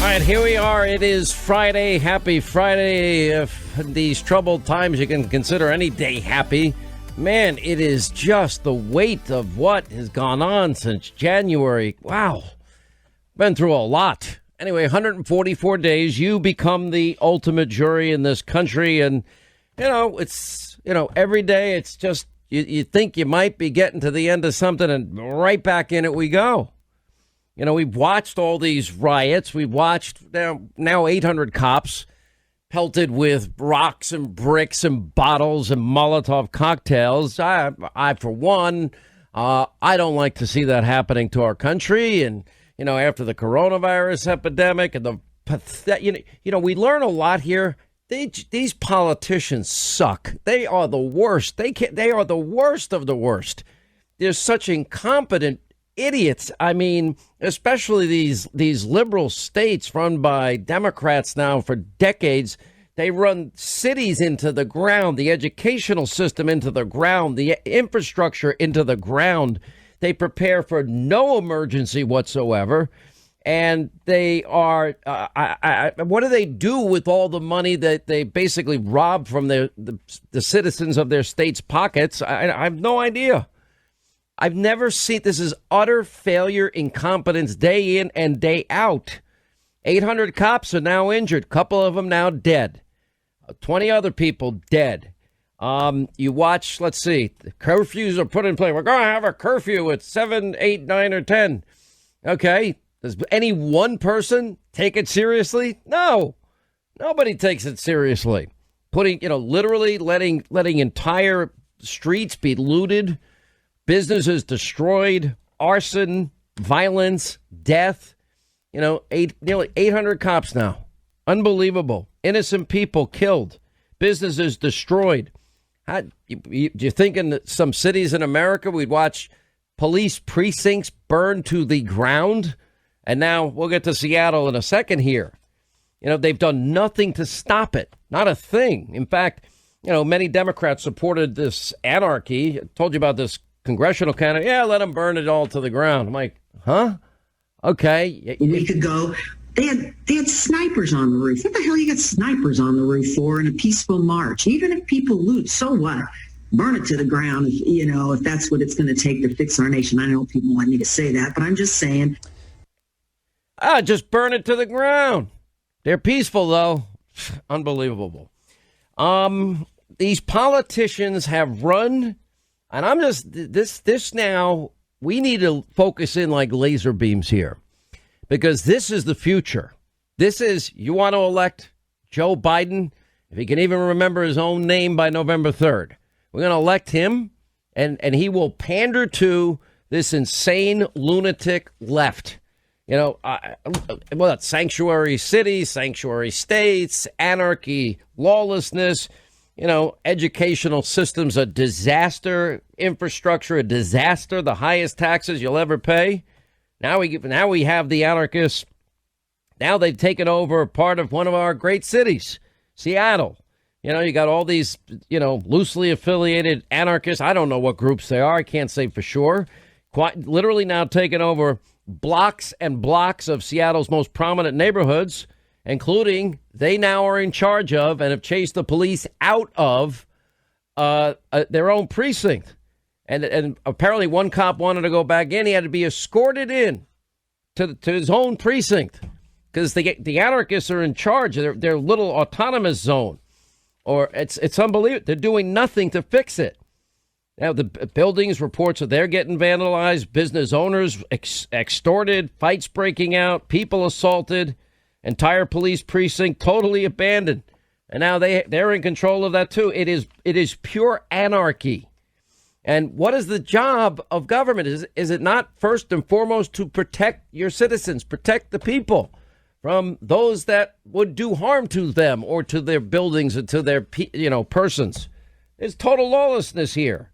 right, here we are. It is Friday. Happy Friday. If in these troubled times you can consider any day happy. Man, it is just the weight of what has gone on since January. Wow. Been through a lot. Anyway, 144 days. You become the ultimate jury in this country. And, it's, every day it's just you think you might be getting to the end of something and right back in it we go. We've watched all these riots. We've watched now 800 cops pelted with rocks and bricks and bottles and Molotov cocktails. I for one, I don't like to see that happening to our country. And, after the coronavirus epidemic and we learn a lot here. These politicians suck. They are the worst. They are the worst of the worst. They're such incompetent idiots. I mean, especially these liberal states run by Democrats now for decades. They run cities into the ground, the educational system into the ground, the infrastructure into the ground. They prepare for no emergency whatsoever. And they are, what do they do with all the money that they basically rob from the citizens of their state's pockets? I have no idea. I've never seen, this is utter failure, incompetence, day in and day out. 800 cops are now injured. Couple of them now dead. 20 other people dead. You watch, let's see, the curfews are put in place. We're going to have a curfew at 7, 8, 9, or 10. Okay. Does any one person take it seriously? No. Nobody takes it seriously. Putting, literally letting entire streets be looted. Businesses destroyed, arson, violence, death, nearly 800 cops now. Unbelievable. Innocent people killed, businesses destroyed. Do you think in some cities in America we'd watch police precincts burn to the ground? And now we'll get to Seattle in a second here. They've done nothing to stop it. Not a thing. In fact, many Democrats supported this anarchy. I told you about this congressional candidate, let them burn it all to the ground. I'm like, huh? Okay. A week ago, they had snipers on the roof. What the hell you got snipers on the roof for in a peaceful march? Even if people loot, so what? Burn it to the ground, if that's what it's going to take to fix our nation. I know people want me to say that, but I'm just saying. Just burn it to the ground. They're peaceful, though. Unbelievable. These politicians have run. And I'm just this now. We need to focus in like laser beams here, because this is the future. This is, you want to elect Joe Biden, if he can even remember his own name by November 3rd. We're going to elect him, and he will pander to this insane lunatic left. Sanctuary cities, sanctuary states, anarchy, lawlessness. Educational systems, a disaster, infrastructure, a disaster, the highest taxes you'll ever pay. Now we have the anarchists. Now they've taken over part of one of our great cities, Seattle. You got all these, loosely affiliated anarchists. I don't know what groups they are. I can't say for sure. Quite literally now taking over blocks and blocks of Seattle's most prominent neighborhoods, including they now are in charge of and have chased the police out of their own precinct. And apparently one cop wanted to go back in. He had to be escorted in to his own precinct because the anarchists are in charge of their little autonomous zone. Or it's unbelievable. They're doing nothing to fix it. Now, the buildings reports that they're getting vandalized, business owners extorted, fights breaking out, people assaulted. Entire police precinct totally abandoned. And now they're in control of that, too. It is pure anarchy. And what is the job of government? Is it not first and foremost to protect your citizens, protect the people from those that would do harm to them or to their buildings and to their persons? There's total lawlessness here.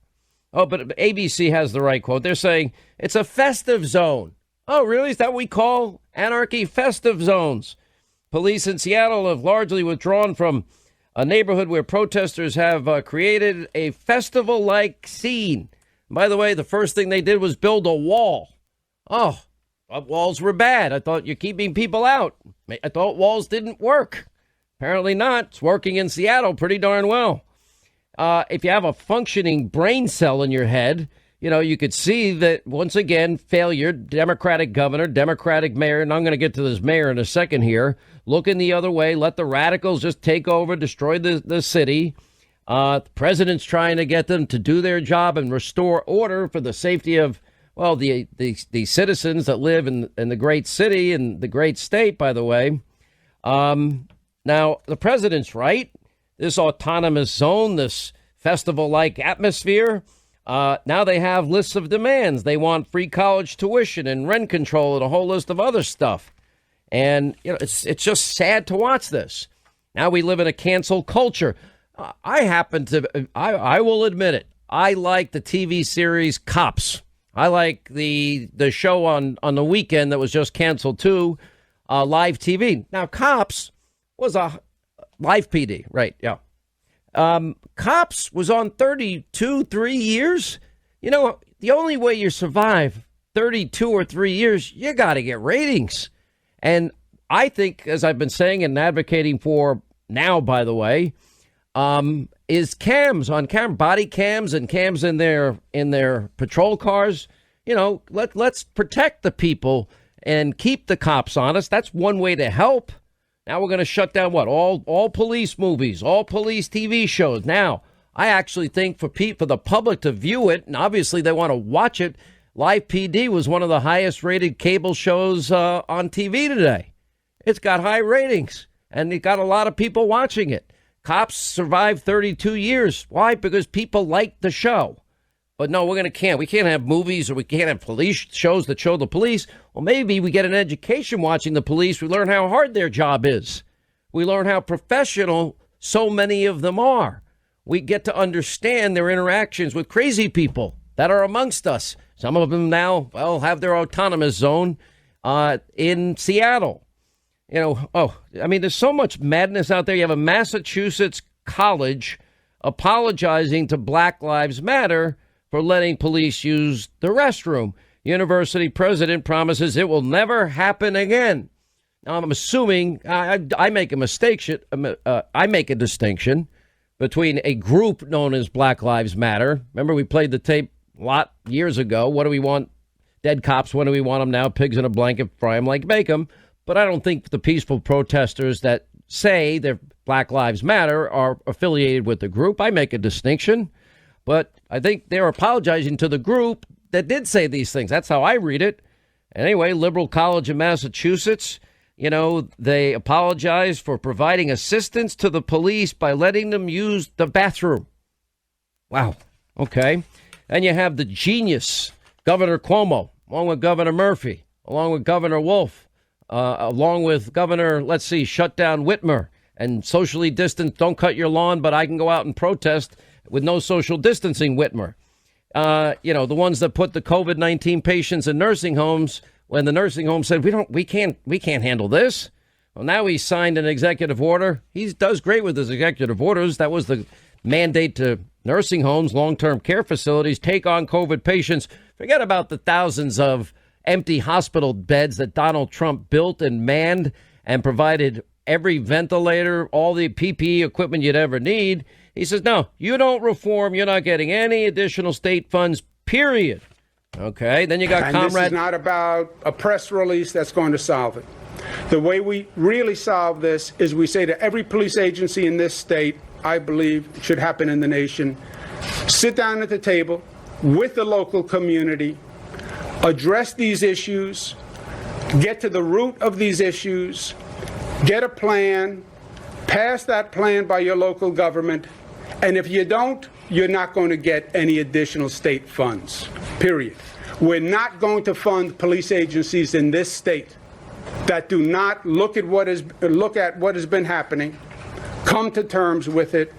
Oh, but ABC has the right quote. They're saying it's a festive zone. Oh, really? Is that what we call anarchy? Festive zones. Police in Seattle have largely withdrawn from a neighborhood where protesters have created a festival-like scene. By the way, the first thing they did was build a wall. Oh, walls were bad. I thought you're keeping people out. I thought walls didn't work. Apparently not. It's working in Seattle pretty darn well. If you have a functioning brain cell in your head, you could see that, once again, failure, Democratic governor, Democratic mayor, and I'm going to get to this mayor in a second here, looking the other way, let the radicals just take over, destroy the city. The president's trying to get them to do their job and restore order for the safety of, well, the citizens that live in the great city and the great state, by the way. Now, the president's right. This autonomous zone, this festival-like atmosphere, now they have lists of demands. They want free college tuition and rent control and a whole list of other stuff. And, it's just sad to watch this. Now we live in a cancel culture. I will admit it. I like the TV series Cops. I like the show on the weekend that was just canceled too, live TV. Now, Cops was a live PD, right? Yeah. Cops was on 3 years. The only way you survive 32 or 3 years, you got to get ratings. And I think, as I've been saying and advocating for now, by the way, is cams on camera, body cams and cams in their patrol cars. Let's protect the people and keep the cops honest. That's one way to help. Now we're going to shut down all police movies, all police TV shows. Now, I actually think for the public to view it, and obviously they want to watch it, Live PD was one of the highest rated cable shows on TV today. It's got high ratings, and it got a lot of people watching it. Cops survived 32 years. Why? Because people like the show. But no, we can't have movies, or we can't have police shows that show the police. Well, maybe we get an education watching the police. We learn how hard their job is. We learn how professional so many of them are. We get to understand their interactions with crazy people that are amongst us. Some of them now, have their autonomous zone in Seattle. There's so much madness out there. You have a Massachusetts college apologizing to Black Lives Matter for letting police use the restroom. University president promises it will never happen again. Now, I'm assuming I make a mistake. I make a distinction between a group known as Black Lives Matter. Remember, we played the tape a lot years ago. What do we want? Dead cops. When do we want them now? Pigs in a blanket, fry them like bacon. But I don't think the peaceful protesters that say they're Black Lives Matter are affiliated with the group. I make a distinction. But I think they're apologizing to the group that did say these things. That's how I read it. Anyway, Liberal College in Massachusetts, they apologize for providing assistance to the police by letting them use the bathroom. Wow. Okay. And you have the genius Governor Cuomo, along with Governor Murphy, along with Governor Wolf, along with Governor, shut down Whitmer and socially distance. Don't cut your lawn, but I can go out and protest with no social distancing, Whitmer. The ones that put the COVID-19 patients in nursing homes when the nursing home said, we can't handle this. Well, now he signed an executive order. He does great with his executive orders. That was the mandate to nursing homes, long-term care facilities, take on COVID patients. Forget about the thousands of empty hospital beds that Donald Trump built and manned and provided every ventilator, all the PPE equipment you'd ever need. He says, no, you don't reform. You're not getting any additional state funds, period. Okay, then you got Comrade. This is not about a press release that's going to solve it. The way we really solve this is we say to every police agency in this state, I believe it should happen in the nation, sit down at the table with the local community, address these issues, get to the root of these issues, get a plan, pass that plan by your local government, and if you don't, you're not going to get any additional state funds, period. We're not going to fund police agencies in this state that do not look at what has been happening, come to terms with it,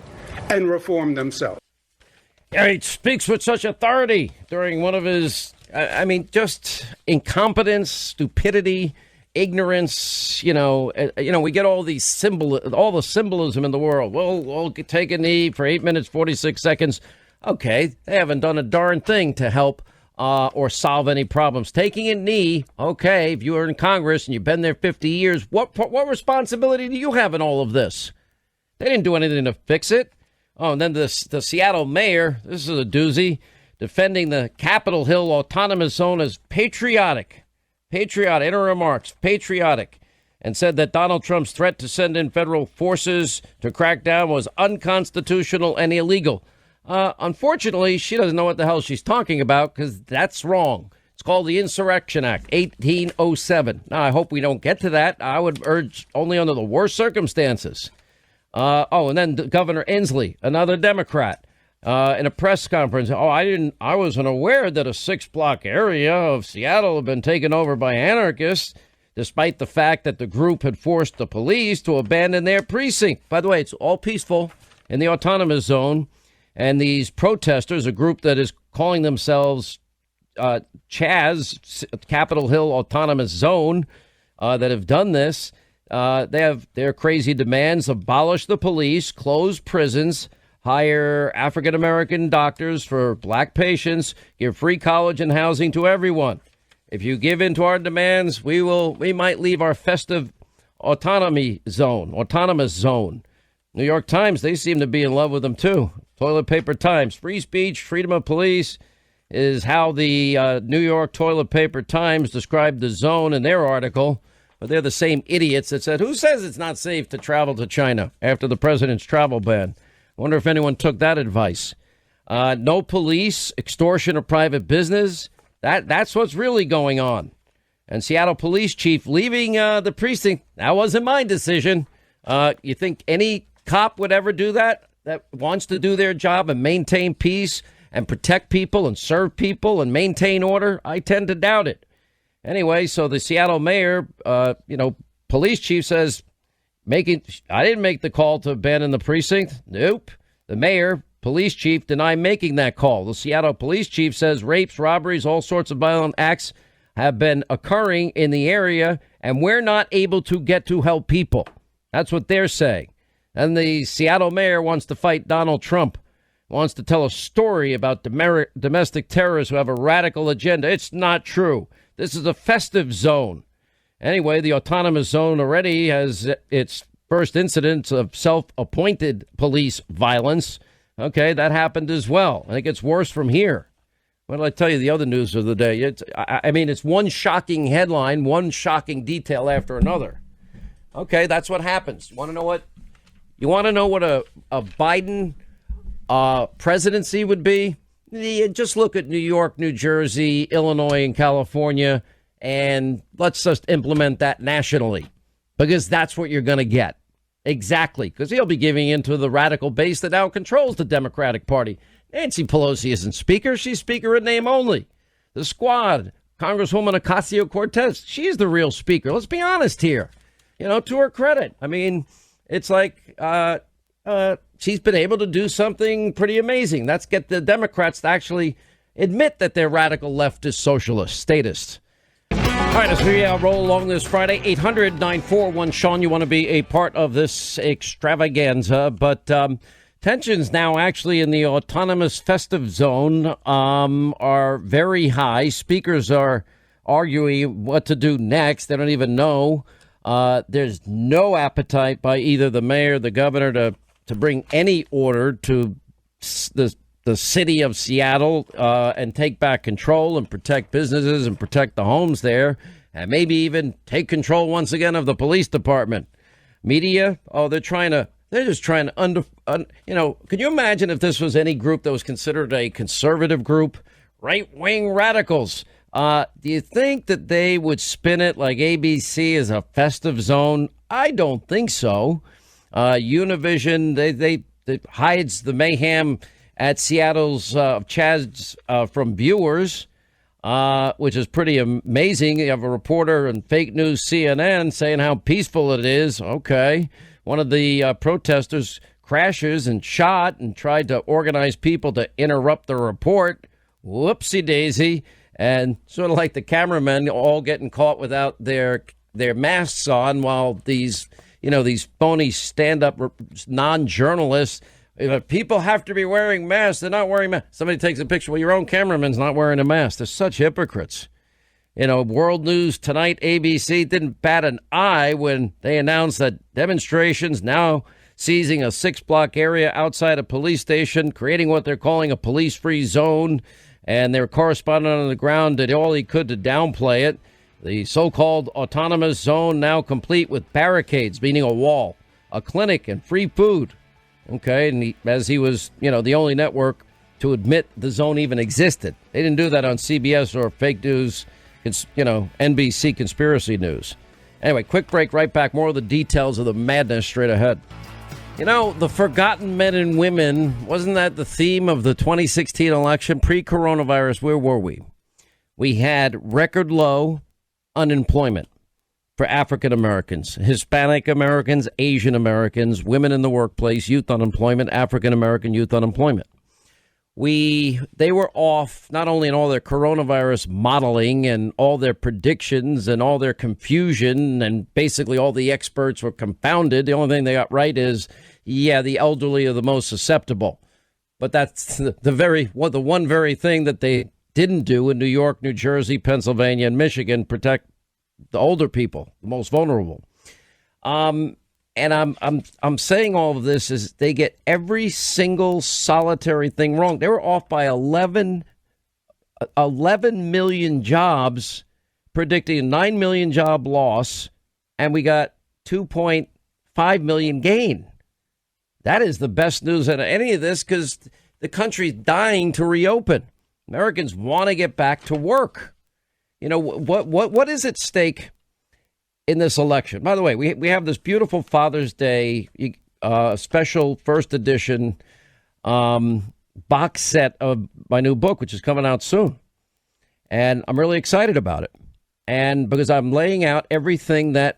and reform themselves. Yeah, he speaks with such authority during one of his, just incompetence, stupidity, ignorance. We get all the symbolism in the world. We'll take a knee for 8 minutes, 46 seconds. Okay, they haven't done a darn thing to help or solve any problems. Taking a knee, okay, if you were in Congress and you've been there 50 years, what responsibility do you have in all of this? They didn't do anything to fix it. Oh, and then the Seattle mayor, this is a doozy, defending the Capitol Hill Autonomous Zone as patriotic, in her remarks, patriotic, and said that Donald Trump's threat to send in federal forces to crack down was unconstitutional and illegal. Unfortunately, she doesn't know what the hell she's talking about because that's wrong. It's called the Insurrection Act, 1807. Now, I hope we don't get to that. I would urge only under the worst circumstances. And then Governor Inslee, another Democrat, in a press conference. I wasn't aware that a 6-block area of Seattle had been taken over by anarchists, despite the fact that the group had forced the police to abandon their precinct. By the way, it's all peaceful in the autonomous zone. And these protesters, a group that is calling themselves CHAZ, Capitol Hill Autonomous Zone, that have done this, they have their crazy demands: abolish the police, close prisons, hire African-American doctors for black patients, give free college and housing to everyone. If you give in to our demands, we might leave our festive autonomous zone. New York Times, they seem to be in love with them, too. Toilet paper Times. Free speech, freedom of police is how the New York Toilet Paper Times described the zone in their article. But they're the same idiots that said, who says it's not safe to travel to China after the president's travel ban? I wonder if anyone took that advice. No police, extortion of private business. That's what's really going on. And Seattle police chief leaving the precinct. That wasn't my decision. You think any cop would ever do that wants to do their job and maintain peace and protect people and serve people and maintain order? I tend to doubt it. Anyway, so the Seattle mayor, police chief says, I didn't make the call to abandon the precinct. Nope. The mayor, police chief, denied making that call. The Seattle police chief says rapes, robberies, all sorts of violent acts have been occurring in the area, and we're not able to get to help people. That's what they're saying. And the Seattle mayor wants to fight Donald Trump, wants to tell a story about domestic terrorists who have a radical agenda. It's not true. This is a festive zone. Anyway, the autonomous zone already has its first incidents of self-appointed police violence. Okay, that happened as well. And it gets worse from here. What did I tell you the other news of the day? It's one shocking headline, one shocking detail after another. Okay, that's what happens. You want to know what a Biden presidency would be? Just look at New York, New Jersey, Illinois, and California, and let's just implement that nationally, because that's what you're going to get. Exactly, because he'll be giving in to the radical base that now controls the Democratic Party. Nancy Pelosi isn't speaker. She's speaker in name only. The squad, Congresswoman Ocasio-Cortez, she's the real speaker. Let's be honest here. To her credit. It's like she's been able to do something pretty amazing. Let's get the Democrats to actually admit that they're radical leftist socialist statists. All right, as we roll along this Friday, 800-941-SEAN. You want to be a part of this extravaganza, but tensions now actually in the autonomous festive zone are very high. Speakers are arguing what to do next. They don't even know. There's no appetite by either the mayor or the governor to bring any order to the city of Seattle and take back control and protect businesses and protect the homes there, and maybe even take control once again of the police department. Media, they're just trying to could you imagine if this was any group that was considered a conservative group, right-wing radicals? Do you think that they would spin it like ABC is a festive zone? I don't think so. Univision, they hides the mayhem at Seattle's Chaz from viewers, which is pretty amazing. You have a reporter in fake news CNN saying how peaceful it is. Okay. One of the protesters crashes and shot and tried to organize people to interrupt the report. Whoopsie daisy. And sort of like the cameramen all getting caught without their masks on while these phony stand-up non-journalists People have to be wearing masks. They're not wearing masks. Somebody takes a picture. Well, your own cameraman's not wearing a mask. They're such hypocrites. World News Tonight, ABC didn't bat an eye when they announced that demonstrations now seizing a 6-block area outside a police station, creating what they're calling a police-free zone. And their correspondent on the ground did all he could to downplay it. The so-called autonomous zone now complete with barricades, meaning a wall, a clinic, and free food. Okay, and as he was, the only network to admit the zone even existed. They didn't do that on CBS or fake news, NBC conspiracy news. Anyway, quick break, right back. More of the details of the madness straight ahead. The forgotten men and women, wasn't that the theme of the 2016 election? Pre-coronavirus, where were we? We had record low unemployment for African Americans, Hispanic Americans, Asian Americans, women in the workplace, youth unemployment, African American youth unemployment. They were off not only in all their coronavirus modeling and all their predictions and all their confusion, and basically all the experts were confounded. The only thing they got right is, the elderly are the most susceptible. But that's the one very thing that they didn't do in New York, New Jersey, Pennsylvania, and Michigan, protect the older people, the most vulnerable. And I'm saying all of this is they get every single solitary thing wrong. They were off by 11 million jobs, predicting a 9 million job loss, and we got 2.5 million gain. That is the best news out of any of this, because the country's dying to reopen. Americans want to get back to work. What is at stake in this election? By the way, we have this beautiful Father's Day special first edition box set of my new book, which is coming out soon. And I'm really excited about it. And because I'm laying out everything that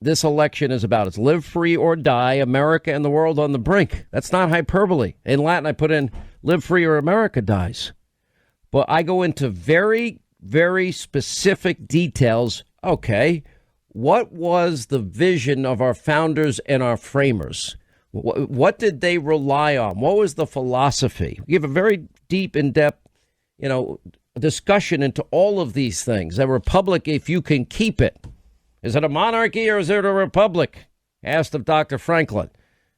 this election is about. It's live free or die, America and the world on the brink. That's not hyperbole. In Latin, I put in live free or America dies. But I go into very, very specific details. Okay, what was the vision of our founders and our framers? What did they rely on? What was the philosophy? We give a very deep, in-depth, discussion into all of these things. A republic, if you can keep it. Is it a monarchy or is it a republic? Asked of Dr. Franklin.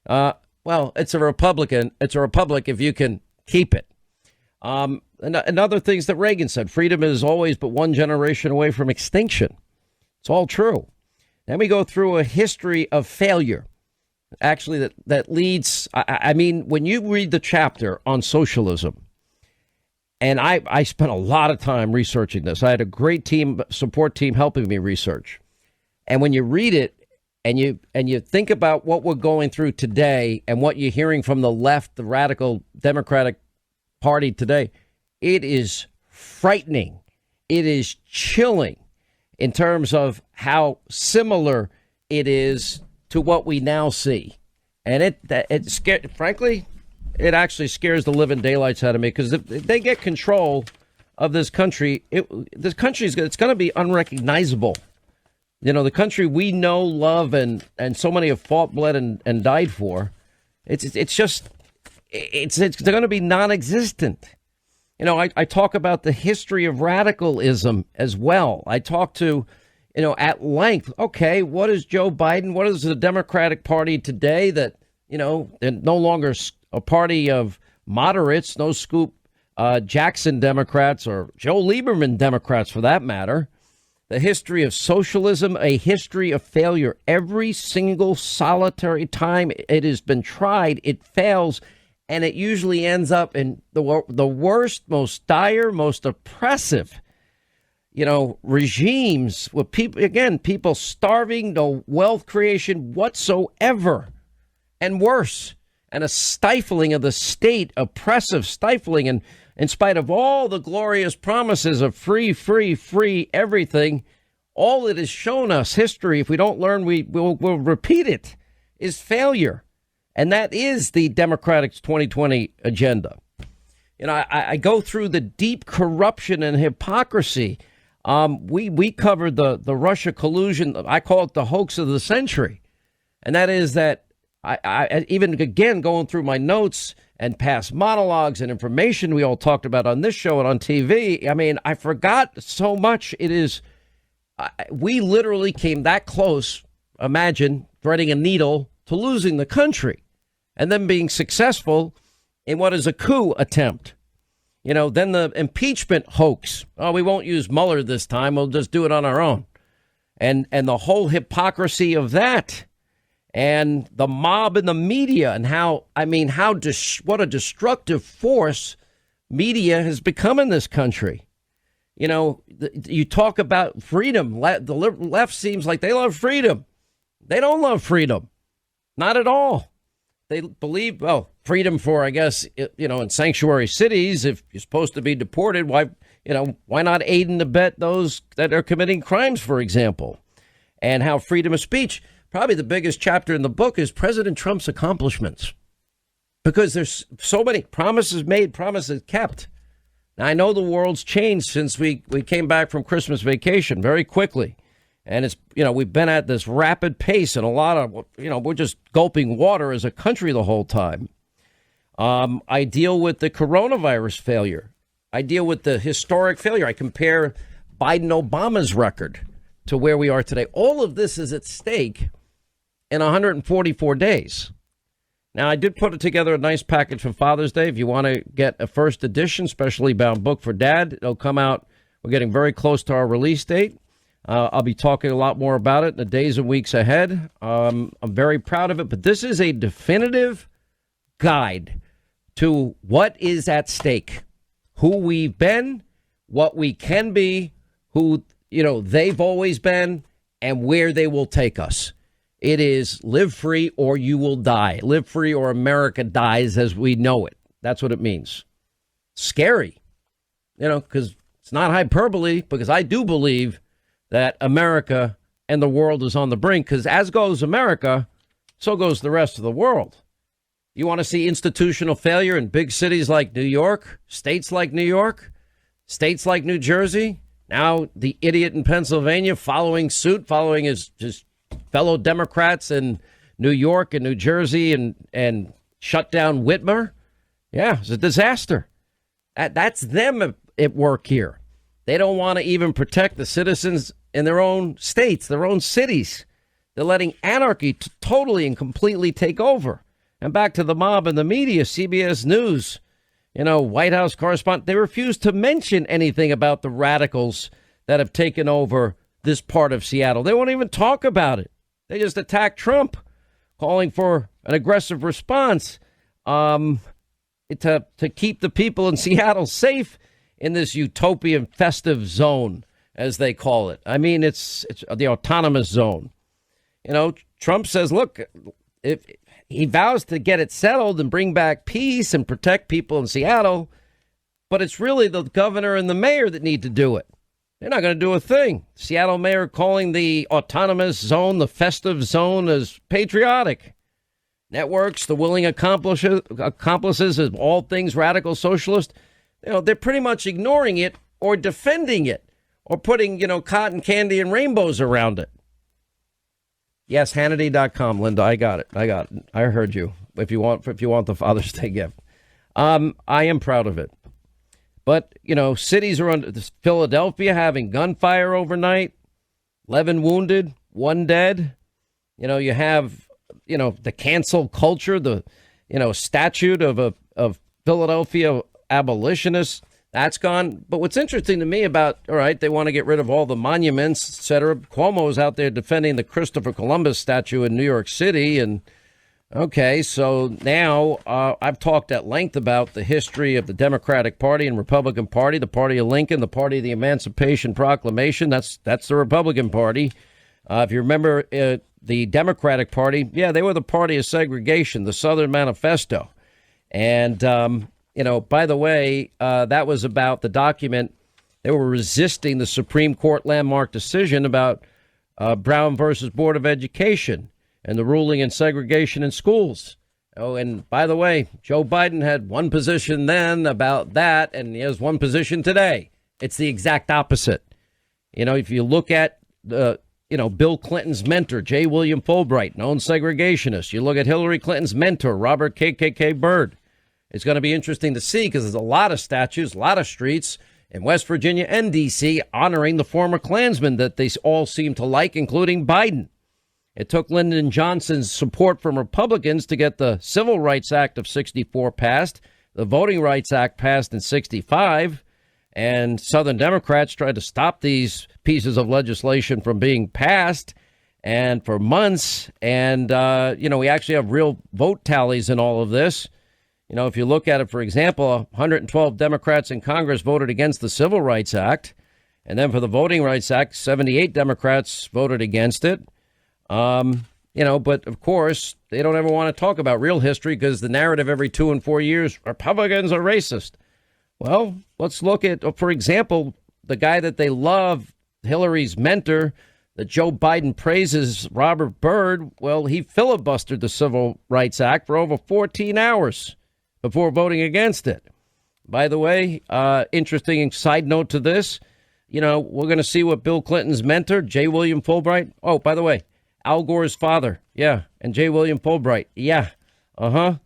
Well, it's a republican. It's a republic if you can keep it. And other things that Reagan said. Freedom is always but one generation away from extinction. It's all true. Then we go through a history of failure. Actually, that leads. I mean, when you read the chapter on socialism, and I spent a lot of time researching this. I had a great support team helping me research. And when you read it and you think about what we're going through today and what you're hearing from the left, the radical Democratic Party today, it is frightening. It is chilling in terms of how similar it is to what we now see. And frankly, it actually scares the living daylights out of me, because if they get control of this country, it's going to be unrecognizable. The country we know, love, and so many have fought, bled, and died for. It's going to be non-existent. I talk about the history of radicalism as well. I talk to, at length. Okay, what is Joe Biden? What is the Democratic Party today? That they're no longer a party of moderates, no scoop Jackson Democrats or Joe Lieberman Democrats, for that matter. The history of socialism, a history of failure. Every single solitary time it has been tried, it fails, and it usually ends up in the worst, most dire, most oppressive, regimes with people starving, no wealth creation whatsoever, and worse, and a stifling of the state, oppressive stifling, and in spite of all the glorious promises of free everything, all it has shown us, history, if we don't learn, we'll repeat it, is failure. And that is the Democrats' 2020 agenda. I go through the deep corruption and hypocrisy. We covered the Russia collusion. I call it the hoax of the century. And that is that I even again going through my notes and past monologues and information we all talked about on this show and on TV. I mean, I forgot so much. It is, we literally came that close, imagine, threading a needle to losing the country and then being successful in what is a coup attempt. You know, then the impeachment hoax. Oh, we won't use Mueller this time. We'll just do it on our own. And the whole hypocrisy of that. And the mob and the media and how, I mean, what a destructive force media has become in this country. You know, you talk about freedom. The left seems like they love freedom. They don't love freedom. Not at all. They believe, well, freedom for, I guess, you know, in sanctuary cities, if you're supposed to be deported, why not aid and abet those that are committing crimes, for example? And how freedom of speech. Probably the biggest chapter in the book is President Trump's accomplishments, because there's so many promises made, promises kept. Now, I know the world's changed since we came back from Christmas vacation very quickly. And it's, you know, we've been at this rapid pace and a lot of, you know, we're just gulping water as a country the whole time. I deal with the coronavirus failure. I deal with the historic failure. I compare Biden-Obama's record to where we are today. All of this is at stake in 144 days. Now, I did put together a nice package for Father's Day. If you want to get a first edition, specially bound book for Dad, it'll come out. We're getting very close to our release date. I'll be talking a lot more about it in the days and weeks ahead. I'm very proud of it, but this is a definitive guide to what is at stake, who we've been, what we can be, who, you know, they've always been, and where they will take us. It is live free or you will die. Live free or America dies as we know it. That's what it means. Scary, you know, because it's not hyperbole, because I do believe that America and the world is on the brink, because as goes America, so goes the rest of the world. You want to see institutional failure in big cities like New York, states like New York, states like New Jersey. Now the idiot in Pennsylvania following suit, following his fellow Democrats in New York and New Jersey and shut down Whitmer. Yeah, it's a disaster. That's them at work here. They don't want to even protect the citizens in their own states, their own cities. They're letting anarchy totally and completely take over. And back to the mob and the media, CBS News, you know, White House correspondent, they refuse to mention anything about the radicals that have taken over this part of Seattle. They won't even talk about it. They just attack Trump, calling for an aggressive response to keep the people in Seattle safe in this utopian festive zone, as they call it. I mean, it's the autonomous zone. You know, Trump says, look, if he vows to get it settled and bring back peace and protect people in Seattle, but it's really the governor and the mayor that need to do it. They're not going to do a thing. Seattle mayor calling the autonomous zone, the festive zone, as patriotic. Networks, the willing accomplices of all things radical socialist, you know, they're pretty much ignoring it or defending it or putting, you know, cotton candy and rainbows around it. Yes, Hannity.com, Linda. I got it. I heard you. If you want the Father's Day gift. I am proud of it. But, you know, cities are under Philadelphia having gunfire overnight, 11 wounded, 1 dead. You know, you have, you know, the cancel culture, the, you know, statute of Philadelphia abolitionists. That's gone. But what's interesting to me about, all right, they want to get rid of all the monuments, et cetera. Cuomo's out there defending the Christopher Columbus statue in New York City. And OK, so now I've talked at length about the history of the Democratic Party and Republican Party, the party of Lincoln, the party of the Emancipation Proclamation. That's the Republican Party. If you remember the Democratic Party, yeah, they were the party of segregation, the Southern Manifesto. And you know, by the way, that was about the document. They were resisting the Supreme Court landmark decision about Brown versus Board of Education and the ruling in segregation in schools. Oh, and by the way, Joe Biden had one position then about that, and he has one position today. It's the exact opposite. You know, if you look at the Bill Clinton's mentor, J. William Fulbright, known segregationist. You look at Hillary Clinton's mentor, Robert KKK Byrd. It's going to be interesting to see because there's a lot of statues, a lot of streets in West Virginia and D.C. honoring the former Klansmen that they all seem to like, including Biden. It took Lyndon Johnson's support from Republicans to get the Civil Rights Act of 64 passed, the Voting Rights Act passed in 65, and Southern Democrats tried to stop these pieces of legislation from being passed, and for months. And, we actually have real vote tallies in all of this. If you look at it, for example, 112 Democrats in Congress voted against the Civil Rights Act. And then for the Voting Rights Act, 78 Democrats voted against it. But of course, they don't ever want to talk about real history because the narrative every 2 and 4 years, Republicans are racist. Well, let's look at, for example, the guy that they love, Hillary's mentor, that Joe Biden praises, Robert Byrd. Well, he filibustered the Civil Rights Act for over 14 hours before voting against it. By the way, interesting side note to this, we're going to see what Bill Clinton's mentor, J. William Fulbright. Oh, by the way, Al Gore's father. Yeah. And J. William Fulbright. Yeah. On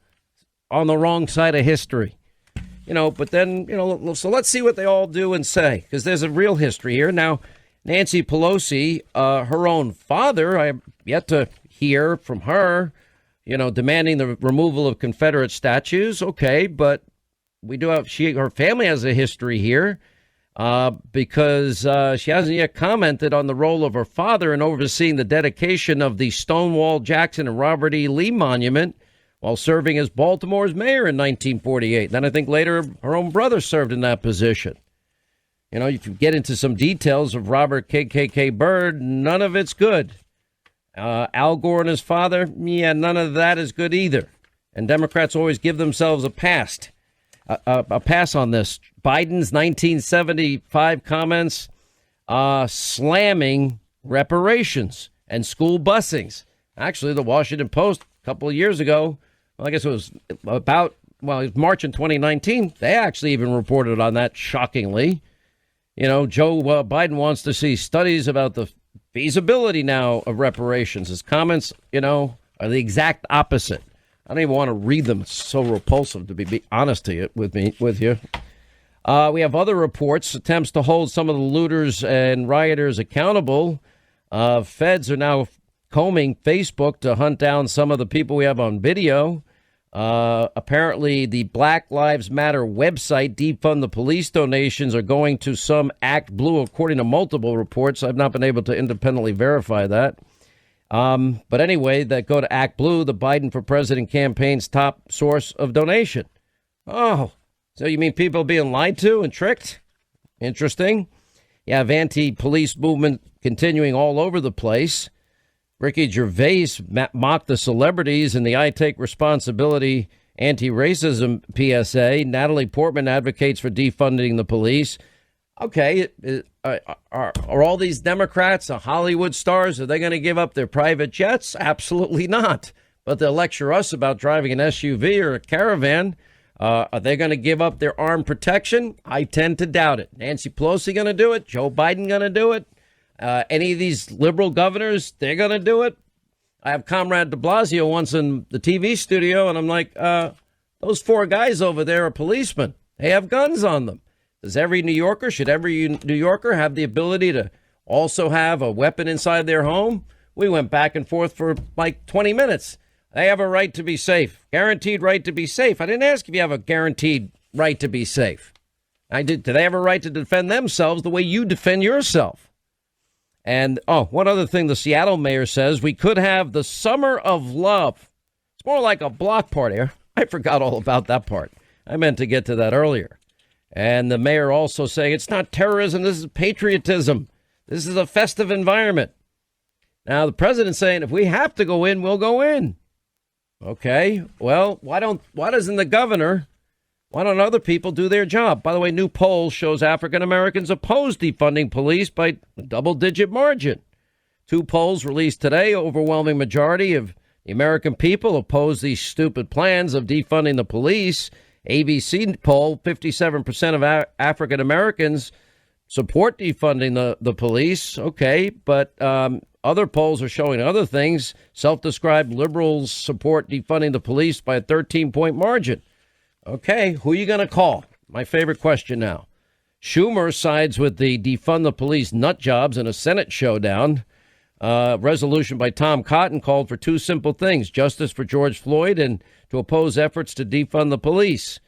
the wrong side of history. But then, so let's see what they all do and say, because there's a real history here. Now, Nancy Pelosi, her own father, I have yet to hear from her, demanding the removal of Confederate statues. OK, but we do have her family has a history here because she hasn't yet commented on the role of her father in overseeing the dedication of the Stonewall Jackson and Robert E. Lee Monument while serving as Baltimore's mayor in 1948. Then I think later her own brother served in that position. If you get into some details of Robert KKK Byrd, none of it's good. Al Gore and his father, none of that is good either. And Democrats always give themselves a pass on this. Biden's 1975 comments slamming reparations and school busings. Actually, the Washington Post a couple of years ago, I guess it was it was March in 2019, they actually even reported on that shockingly. Joe Biden wants to see studies about the feasibility now of reparations. His comments, are the exact opposite. I don't even want to read them. It's so repulsive, to be honest with you. We have other reports, attempts to hold some of the looters and rioters accountable. Feds are now combing Facebook to hunt down some of the people we have on video. Apparently, the Black Lives Matter website, defund the police donations are going to some Act Blue, according to multiple reports. I've not been able to independently verify that. But anyway, that go to Act Blue, the Biden for President campaign's top source of donation. Oh, so you mean people being lied to and tricked? Interesting. You have anti-police movement continuing all over the place. Ricky Gervais mocked the celebrities in the I Take Responsibility anti-racism PSA. Natalie Portman advocates for defunding the police. Okay, are all these Democrats Hollywood stars? Are they going to give up their private jets? Absolutely not. But they'll lecture us about driving an SUV or a caravan. Are they going to give up their armed protection? I tend to doubt it. Nancy Pelosi going to do it? Joe Biden going to do it? Any of these liberal governors, they're going to do it. I have Comrade de Blasio once in the TV studio, and I'm like, those 4 guys over there are policemen. They have guns on them. Should every New Yorker have the ability to also have a weapon inside their home? We went back and forth for like 20 minutes. They have a right to be safe, guaranteed right to be safe. I didn't ask if you have a guaranteed right to be safe. Do they have a right to defend themselves the way you defend yourself? And, one other thing the Seattle mayor says, we could have the summer of love. It's more like a block party. I forgot all about that part. I meant to get to that earlier. And the mayor also saying it's not terrorism. This is patriotism. This is a festive environment. Now, the president's saying if we have to go in, we'll go in. OK, well, why don't other people do their job? By the way, new poll shows African Americans oppose defunding police by a double-digit margin. 2 polls released today, overwhelming majority of the American people oppose these stupid plans of defunding the police. ABC poll, 57% of African Americans support defunding the police. Okay, but other polls are showing other things. Self-described liberals support defunding the police by a 13-point margin. Okay, who are you going to call? My favorite question now. Schumer sides with the defund the police nut jobs in a Senate showdown. Resolution by Tom Cotton called for two simple things: justice for George Floyd and to oppose efforts to defund the police.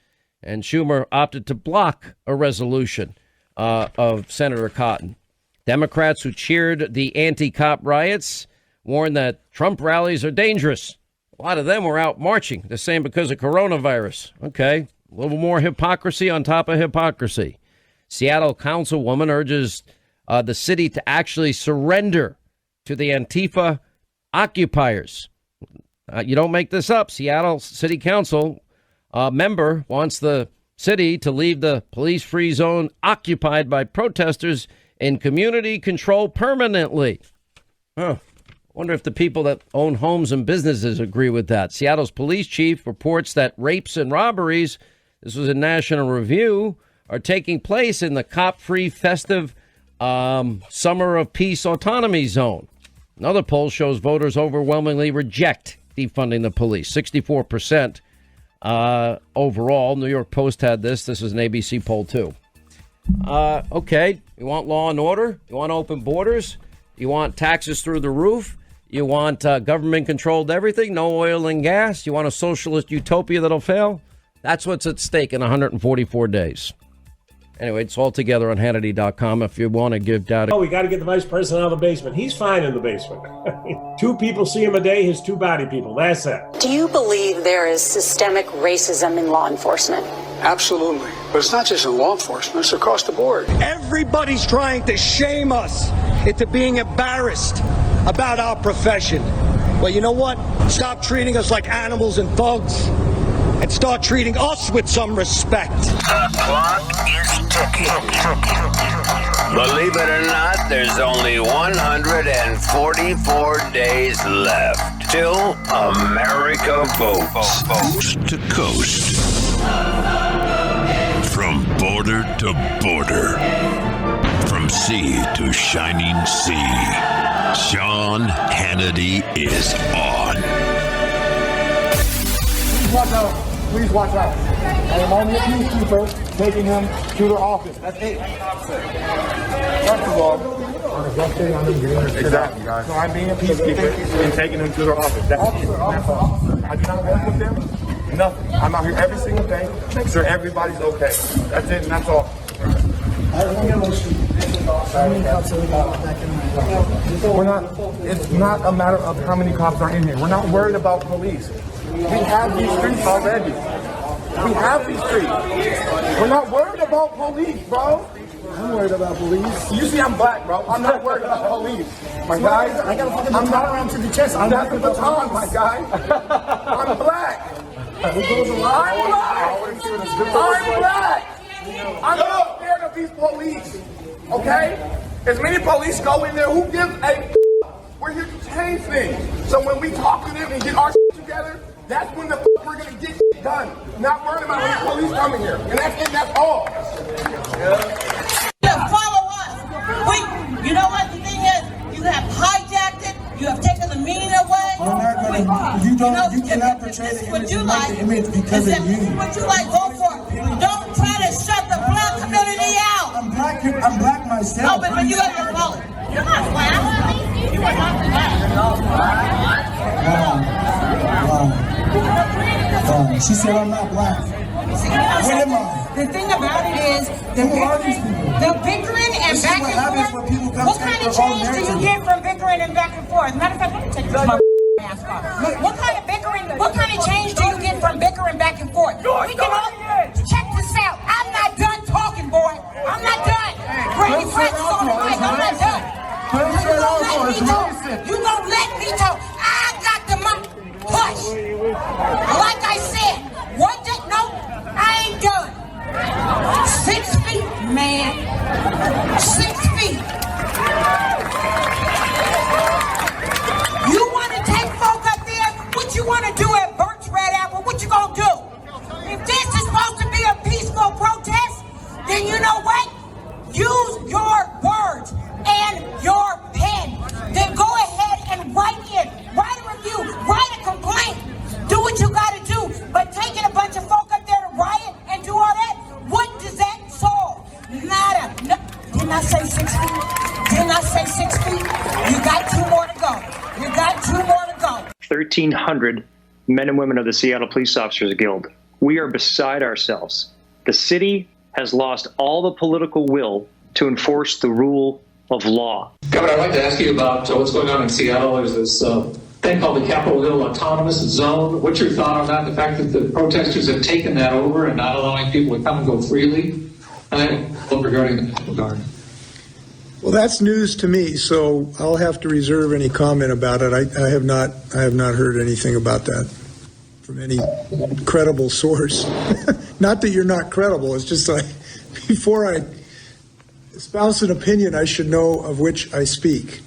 And Schumer opted to block a resolution of Senator Cotton. Democrats who cheered the anti-cop riots warned that Trump rallies are dangerous. A lot of them were out marching, the same because of coronavirus. Okay, a little more hypocrisy on top of hypocrisy. Seattle councilwoman urges the city to actually surrender to the Antifa occupiers. You don't make this up. Seattle City Council member wants the city to leave the police-free zone occupied by protesters in community control permanently. Huh. Wonder if the people that own homes and businesses agree with that. Seattle's police chief reports that rapes and robberies, this was a National Review, are taking place in the cop-free festive Summer of Peace autonomy zone. Another poll shows voters overwhelmingly reject defunding the police, 64% overall. New York Post had this. This is an ABC poll, too. Okay, you want law and order? You want open borders? You want taxes through the roof? You want government-controlled everything? No oil and gas? You want a socialist utopia that'll fail? That's what's at stake in 144 days. Anyway, it's all together on Hannity.com if you want to give data. Oh, we got to get the vice president out of the basement. He's fine in the basement. 2 people see him a day, his 2 body people. That's it. Do you believe there is systemic racism in law enforcement? Absolutely. But it's not just in law enforcement, it's across the board. Everybody's trying to shame us into being embarrassed about our profession. Well, you know what? Stop treating us like animals and thugs and start treating us with some respect. The clock is ticking. Believe it or not, there's only 144 days left till America votes. Coast to coast. From border to border. From sea to shining sea. Sean Hannity is on. Watch out. Please watch out. I am only a peacekeeper taking him to the office. That's it. First of all, exactly, guys. So I'm being a peacekeeper and taking him to their office. That's it. That's all. I do not work with them. Nothing. I'm out here every single day. Make sure everybody's okay. That's it, and that's all. We're not. It's not a matter of how many cops are in here. We're not worried about police. We have these streets already. We have these streets. We're not worried about police, bro. I'm worried about police. You see, I'm black, bro. I'm not worried about police. My guy, I got a fucking baton around to the chest. I'm not the baton, my guy. I'm black. I'm black. I'm black. I'm not scared of these police. Okay? As many police go in there, who gives a We're here to change things. So when we talk to them and get our together, that's when we're going to get done. Not worried about when the police coming here. And that's it, that's all. Yeah, follow us. You know what the thing is? You have hijacked it. You have taken the meaning away. You cannot portray the image and make the image because of you. What you like, go for it. Don't try to shut the black community out. I'm black myself. No, but you have to call it. You're not black. You are not black. She said I'm not black. What am I? The thing about it is, the bickering and back and forth. What kind of change do you get from bickering and back and forth? Matter of fact, let me take this mask off. What kind of change do you get from bickering back and forth? We can all check this out. I'm not done talking, boy. I'm not done. Brady Francis on the mic. I'm not done. You gonna let me talk? I got the mic. Push. Like I said, I ain't done. 6 feet, man. 6 feet. You want to 1,300 men and women of the Seattle Police Officers Guild. We are beside ourselves. The city has lost all the political will to enforce the rule of law. Governor, I'd like to ask you about what's going on in Seattle. There's this thing called the Capitol Hill Autonomous Zone. What's your thought on that? The fact that the protesters have taken that over and not allowing people to come and go freely? Regarding the National Guard. Well, that's news to me, so I'll have to reserve any comment about it. I have not heard anything about that from any credible source. Not that you're not credible. It's just like before I espouse an opinion, I should know of which I speak.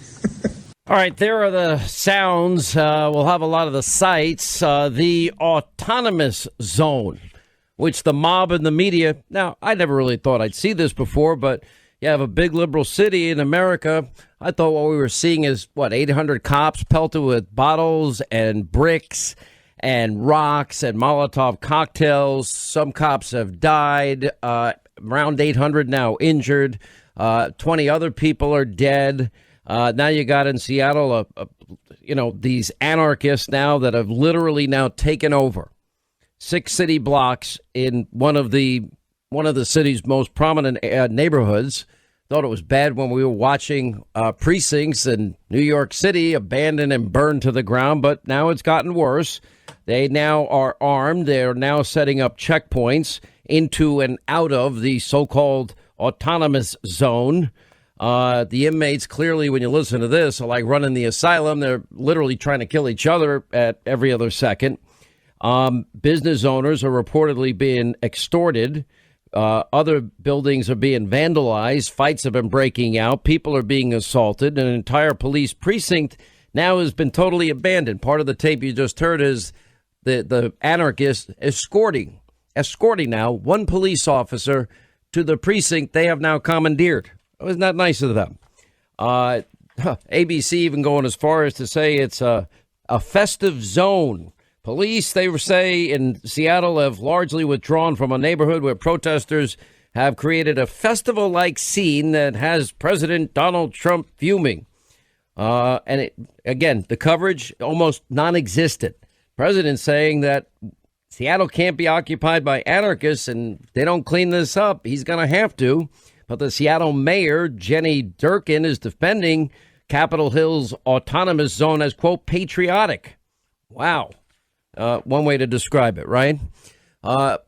All right, there are the sounds. We'll have a lot of the sights. The autonomous zone, which the mob and the media. Now, I never really thought I'd see this before, but you have a big liberal city in America. I thought what we were seeing is, 800 cops pelted with bottles and bricks and rocks and Molotov cocktails. Some cops have died, around 800 now injured. 20 other people are dead. Now you got in Seattle, these anarchists now that have literally now taken over 6 city blocks in one of the city's most prominent neighborhoods. Thought it was bad when we were watching precincts in New York City abandoned and burned to the ground, but now it's gotten worse. They now are armed. They're now setting up checkpoints into and out of the so-called autonomous zone. The inmates, clearly, when you listen to this, are like running the asylum. They're literally trying to kill each other at every other second. Business owners are reportedly being extorted. Other buildings are being vandalized. Fights have been breaking out. People are being assaulted. An entire police precinct now has been totally abandoned. Part of the tape you just heard is the anarchists escorting now one police officer to the precinct they have now commandeered. Wasn't that nice of them? ABC even going as far as to say it's a festive zone. Police, they say, in Seattle have largely withdrawn from a neighborhood where protesters have created a festival-like scene that has President Donald Trump fuming. Again, the coverage almost non-existent. President saying that Seattle can't be occupied by anarchists and if they don't clean this up, he's going to have to. But the Seattle mayor, Jenny Durkin, is defending Capitol Hill's autonomous zone as, quote, patriotic. Wow. One way to describe it, right?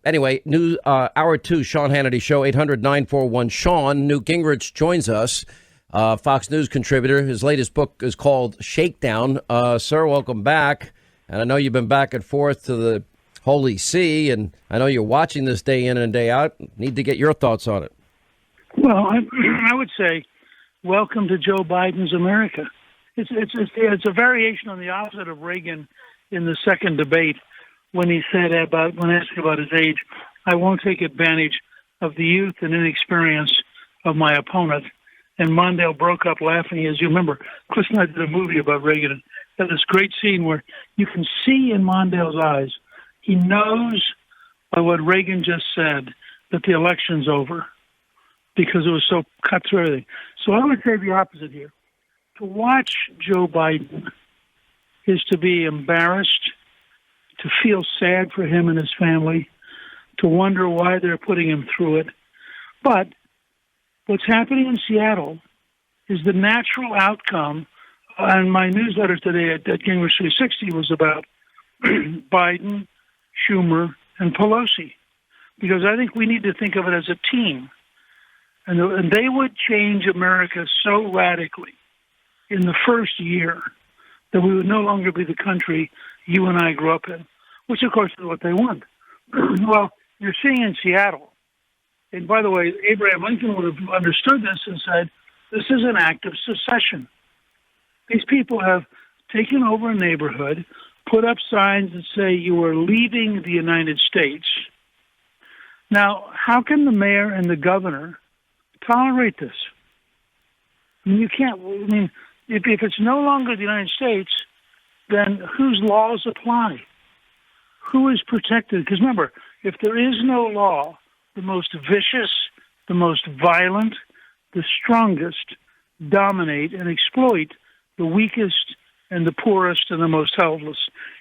Anyway, hour 2, Sean Hannity Show, 800-941-SEAN. Newt Gingrich joins us, Fox News contributor. His latest book is called Shakedown. Sir, welcome back. And I know you've been back and forth to the Holy See, and I know you're watching this day in and day out. Need to get your thoughts on it. Well, I would say, welcome to Joe Biden's America. It's a variation on the opposite of Reagan in the second debate when he said when asked about his age, I won't take advantage of the youth and inexperience of my opponent. And Mondale broke up laughing. As you remember, Chris and I did a movie about Reagan and had this great scene where you can see in Mondale's eyes, he knows by what Reagan just said that the election's over because it was so cut through everything. So I would say the opposite here. To watch Joe Biden is to be embarrassed, to feel sad for him and his family, to wonder why they're putting him through it. But what's happening in Seattle is the natural outcome, and my newsletter today at Gingrich 360 was about Biden, Schumer, and Pelosi, because I think we need to think of it as a team. And they would change America so radically in the first year that we would no longer be the country you and I grew up in, which, of course, is what they want. Well, you're seeing in Seattle, and by the way, Abraham Lincoln would have understood this and said, this is an act of secession. These people have taken over a neighborhood, put up signs that say you are leaving the United States. Now, how can the mayor and the governor tolerate this? I mean, you can't. I mean, if it's no longer the United States, then whose laws apply? Who is protected? Because remember, if there is no law, the most vicious, the most violent, the strongest dominate and exploit the weakest and the poorest and the most helpless.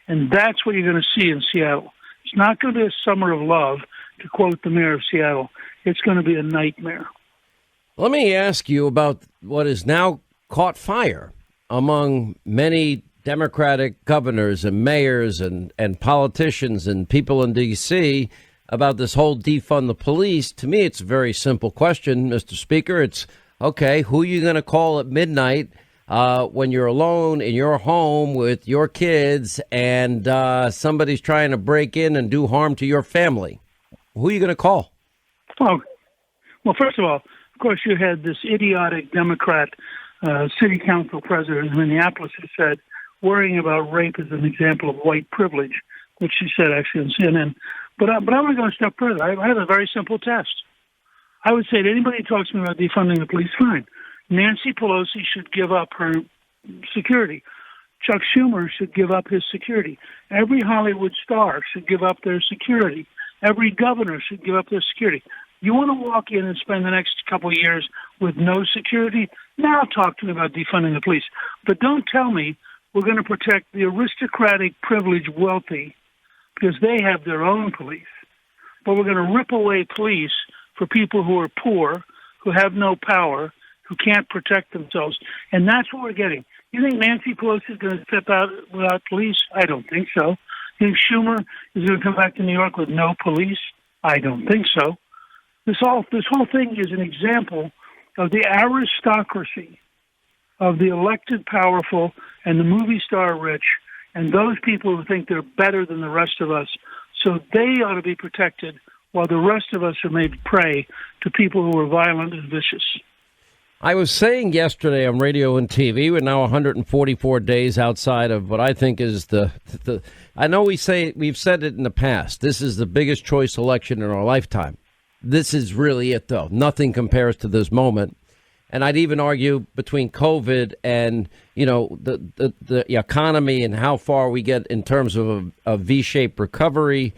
And that's what you're going to see in Seattle. It's not going to be a summer of love, to quote the mayor of Seattle. It's going to be a nightmare. Let me ask you about what has now caught fire among many Democratic governors and mayors and politicians and people in D.C. about this whole defund the police. To me, it's a very simple question, Mr. Speaker. It's, okay, who are you going to call at midnight when you're alone in your home with your kids and somebody's trying to break in and do harm to your family? Who are you going to call? Oh, well, first of all, of course, you had this idiotic Democrat city council president in Minneapolis who said worrying about rape is an example of white privilege, which she said actually on CNN. But I'm going to go a step further. I have a very simple test. I would say to anybody who talks to me about defunding the police, fine. Nancy Pelosi should give up her security. Chuck Schumer should give up his security. Every Hollywood star should give up their security. Every governor should give up their security. You want to walk in and spend the next couple of years with no security? Now talk to me about defunding the police. But don't tell me we're going to protect the aristocratic, privileged, wealthy because they have their own police. But we're going to rip away police for people who are poor, who have no power, who can't protect themselves. And that's what we're getting. You think Nancy Pelosi is going to step out without police? I don't think so. You think Schumer is going to come back to New York with no police? I don't think so. This whole thing is an example of the aristocracy of the elected powerful and the movie star rich and those people who think they're better than the rest of us. So they ought to be protected while the rest of us are made prey to people who are violent and vicious. I was saying yesterday on radio and TV, we're now 144 days outside of what I think is the I know we've said it in the past. This is the biggest choice election in our lifetime. This is really it, though. Nothing compares to this moment. And I'd even argue between COVID and, the economy and how far we get in terms of a V-shaped recovery,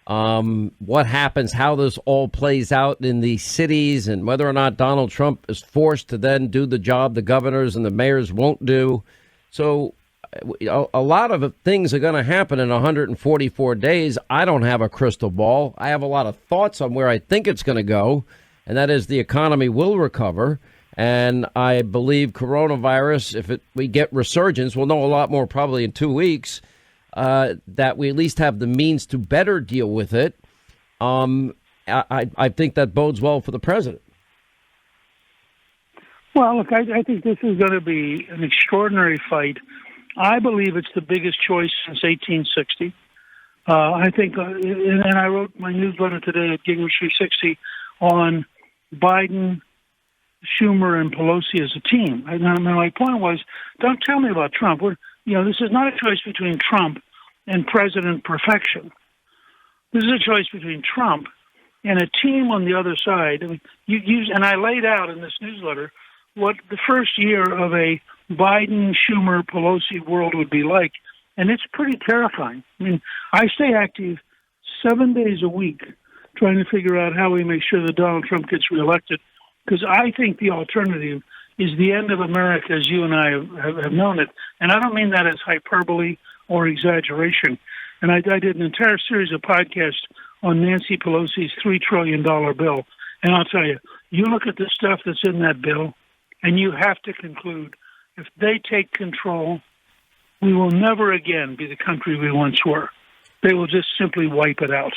what happens, how this all plays out in the cities and whether or not Donald Trump is forced to then do the job the governors and the mayors won't do. So a lot of things are going to happen in 144 days. I don't have a crystal ball. I have a lot of thoughts on where I think it's going to go, and that is the economy will recover. And I believe coronavirus, if we get resurgence, we'll know a lot more probably in 2 weeks, that we at least have the means to better deal with it. I think that bodes well for the president. Well, look, I think this is going to be an extraordinary fight. I believe it's the biggest choice since 1860. I think, and I wrote my newsletter today at Gingrich 360 on Biden, Schumer, and Pelosi as a team. And my point was, don't tell me about Trump. This is not a choice between Trump and President Perfection. This is a choice between Trump and a team on the other side. I mean, and I laid out in this newsletter what the first year of a Biden, Schumer, Pelosi world would be like, and it's pretty terrifying. I mean, I stay active 7 days a week trying to figure out how we make sure that Donald Trump gets reelected, because I think the alternative is the end of America as you and I have known it. And I don't mean that as hyperbole or exaggeration. And I did an entire series of podcasts on Nancy Pelosi's $3 trillion bill. And I'll tell you, you look at the stuff that's in that bill, and you have to conclude, if they take control, we will never again be the country we once were. They will just simply wipe it out.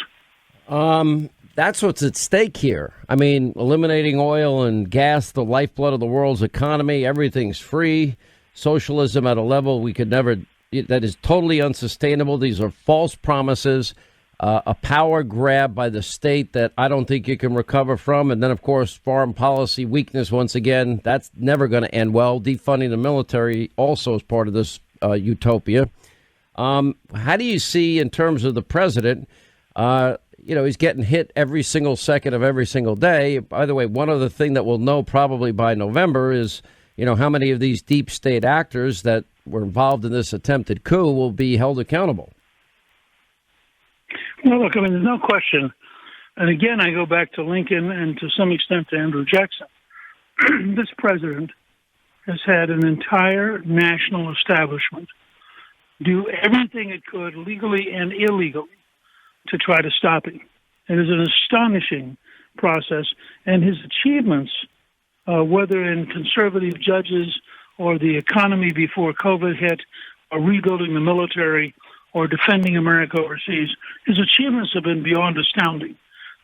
That's what's at stake here. I mean, eliminating oil and gas, the lifeblood of the world's economy, everything's free. Socialism at a level we could never, that is totally unsustainable. These are false promises, a power grab by the state that I don't think you can recover from. And then, of course, foreign policy weakness once again. That's never going to end well. Defunding the military also is part of this utopia. How do you see, in terms of the president, he's getting hit every single second of every single day. By the way, one other thing that we'll know probably by November is, how many of these deep state actors that were involved in this attempted coup will be held accountable. Well, look, there's no question. And again, I go back to Lincoln and to some extent to Andrew Jackson. This president has had an entire national establishment do everything it could, legally and illegally, to try to stop him. It is an astonishing process, and his achievements, whether in conservative judges or the economy before COVID hit, or rebuilding the military, or defending America overseas, his achievements have been beyond astounding.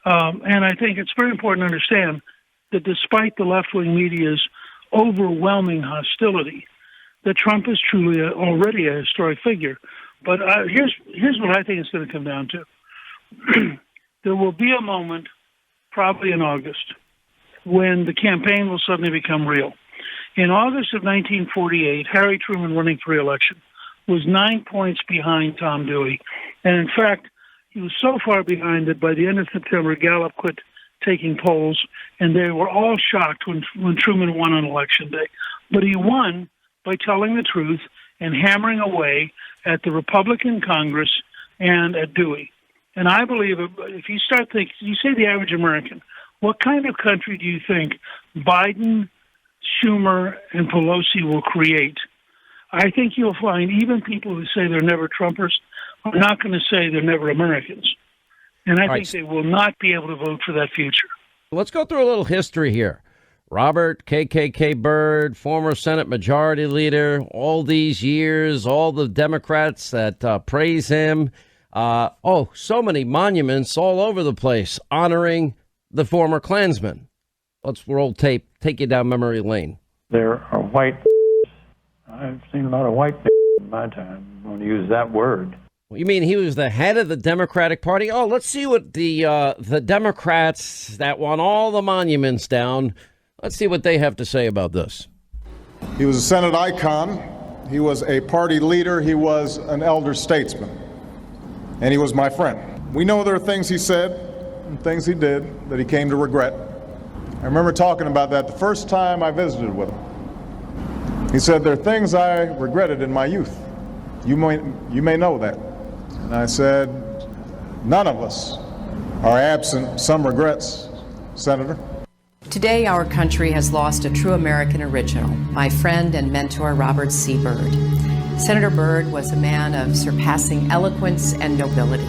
And I think it's very important to understand that despite the left-wing media's overwhelming hostility, that Trump is truly already a historic figure. But here's what I think it's going to come down to. There will be a moment, probably in August, when the campaign will suddenly become real. In August of 1948, Harry Truman, running for re-election, was 9 points behind Tom Dewey. And in fact, he was so far behind that by the end of September, Gallup quit taking polls, and they were all shocked when Truman won on Election Day. But he won by telling the truth and hammering away at the Republican Congress and at Dewey. And I believe if you start thinking, you say the average American, what kind of country do you think Biden, Schumer, and Pelosi will create? I think you'll find even people who say they're never Trumpers are not going to say they're never Americans. And I think they will not be able to vote for that future. Let's go through a little history here. Robert KKK Byrd, former Senate Majority Leader, all these years, all the Democrats that praise him. So many monuments all over the place honoring the former Klansman. Let's roll tape, take you down memory lane. There are white. I've seen a lot of white in my time. I'm going to use that word. You mean he was the head of the Democratic Party? Oh, let's see what the Democrats that want all the monuments down. Let's see what they have to say about this. He was a Senate icon. He was a party leader. He was an elder statesman. And he was my friend. We know there are things he said and things he did that he came to regret. I remember talking about that the first time I visited with him. He said, there are things I regretted in my youth. You may know that. And I said, none of us are absent some regrets, Senator. Today, our country has lost a true American original, my friend and mentor, Robert C. Byrd. Senator Byrd was a man of surpassing eloquence and nobility.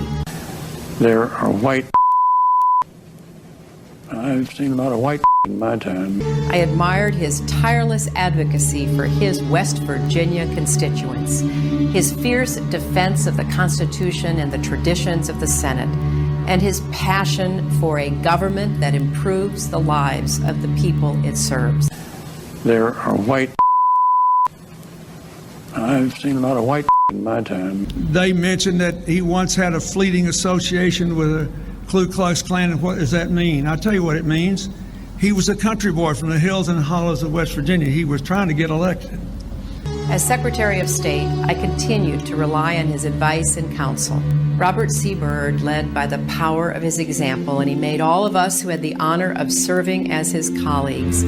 There are white. I've seen a lot of white in my time. I admired his tireless advocacy for his West Virginia constituents, his fierce defense of the Constitution and the traditions of the Senate, and his passion for a government that improves the lives of the people it serves. There are white. I've seen a lot of white in my time. They mentioned that he once had a fleeting association with a Ku Klux Klan, and what does that mean? I'll tell you what it means. He was a country boy from the hills and hollows of West Virginia. He was trying to get elected. As Secretary of State, I continued to rely on his advice and counsel. Robert C. Byrd led by the power of his example, and he made all of us who had the honor of serving as his colleagues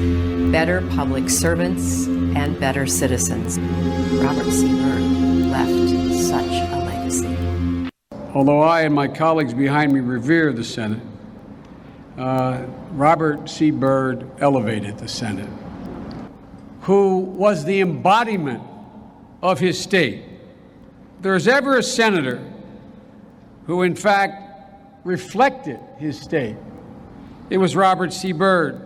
better public servants and better citizens. Robert C. Byrd left such a legacy. Although I and my colleagues behind me revere the Senate, Robert C. Byrd elevated the Senate, who was the embodiment of his state. If there's ever a senator who, in fact, reflected his state, it was Robert C. Byrd.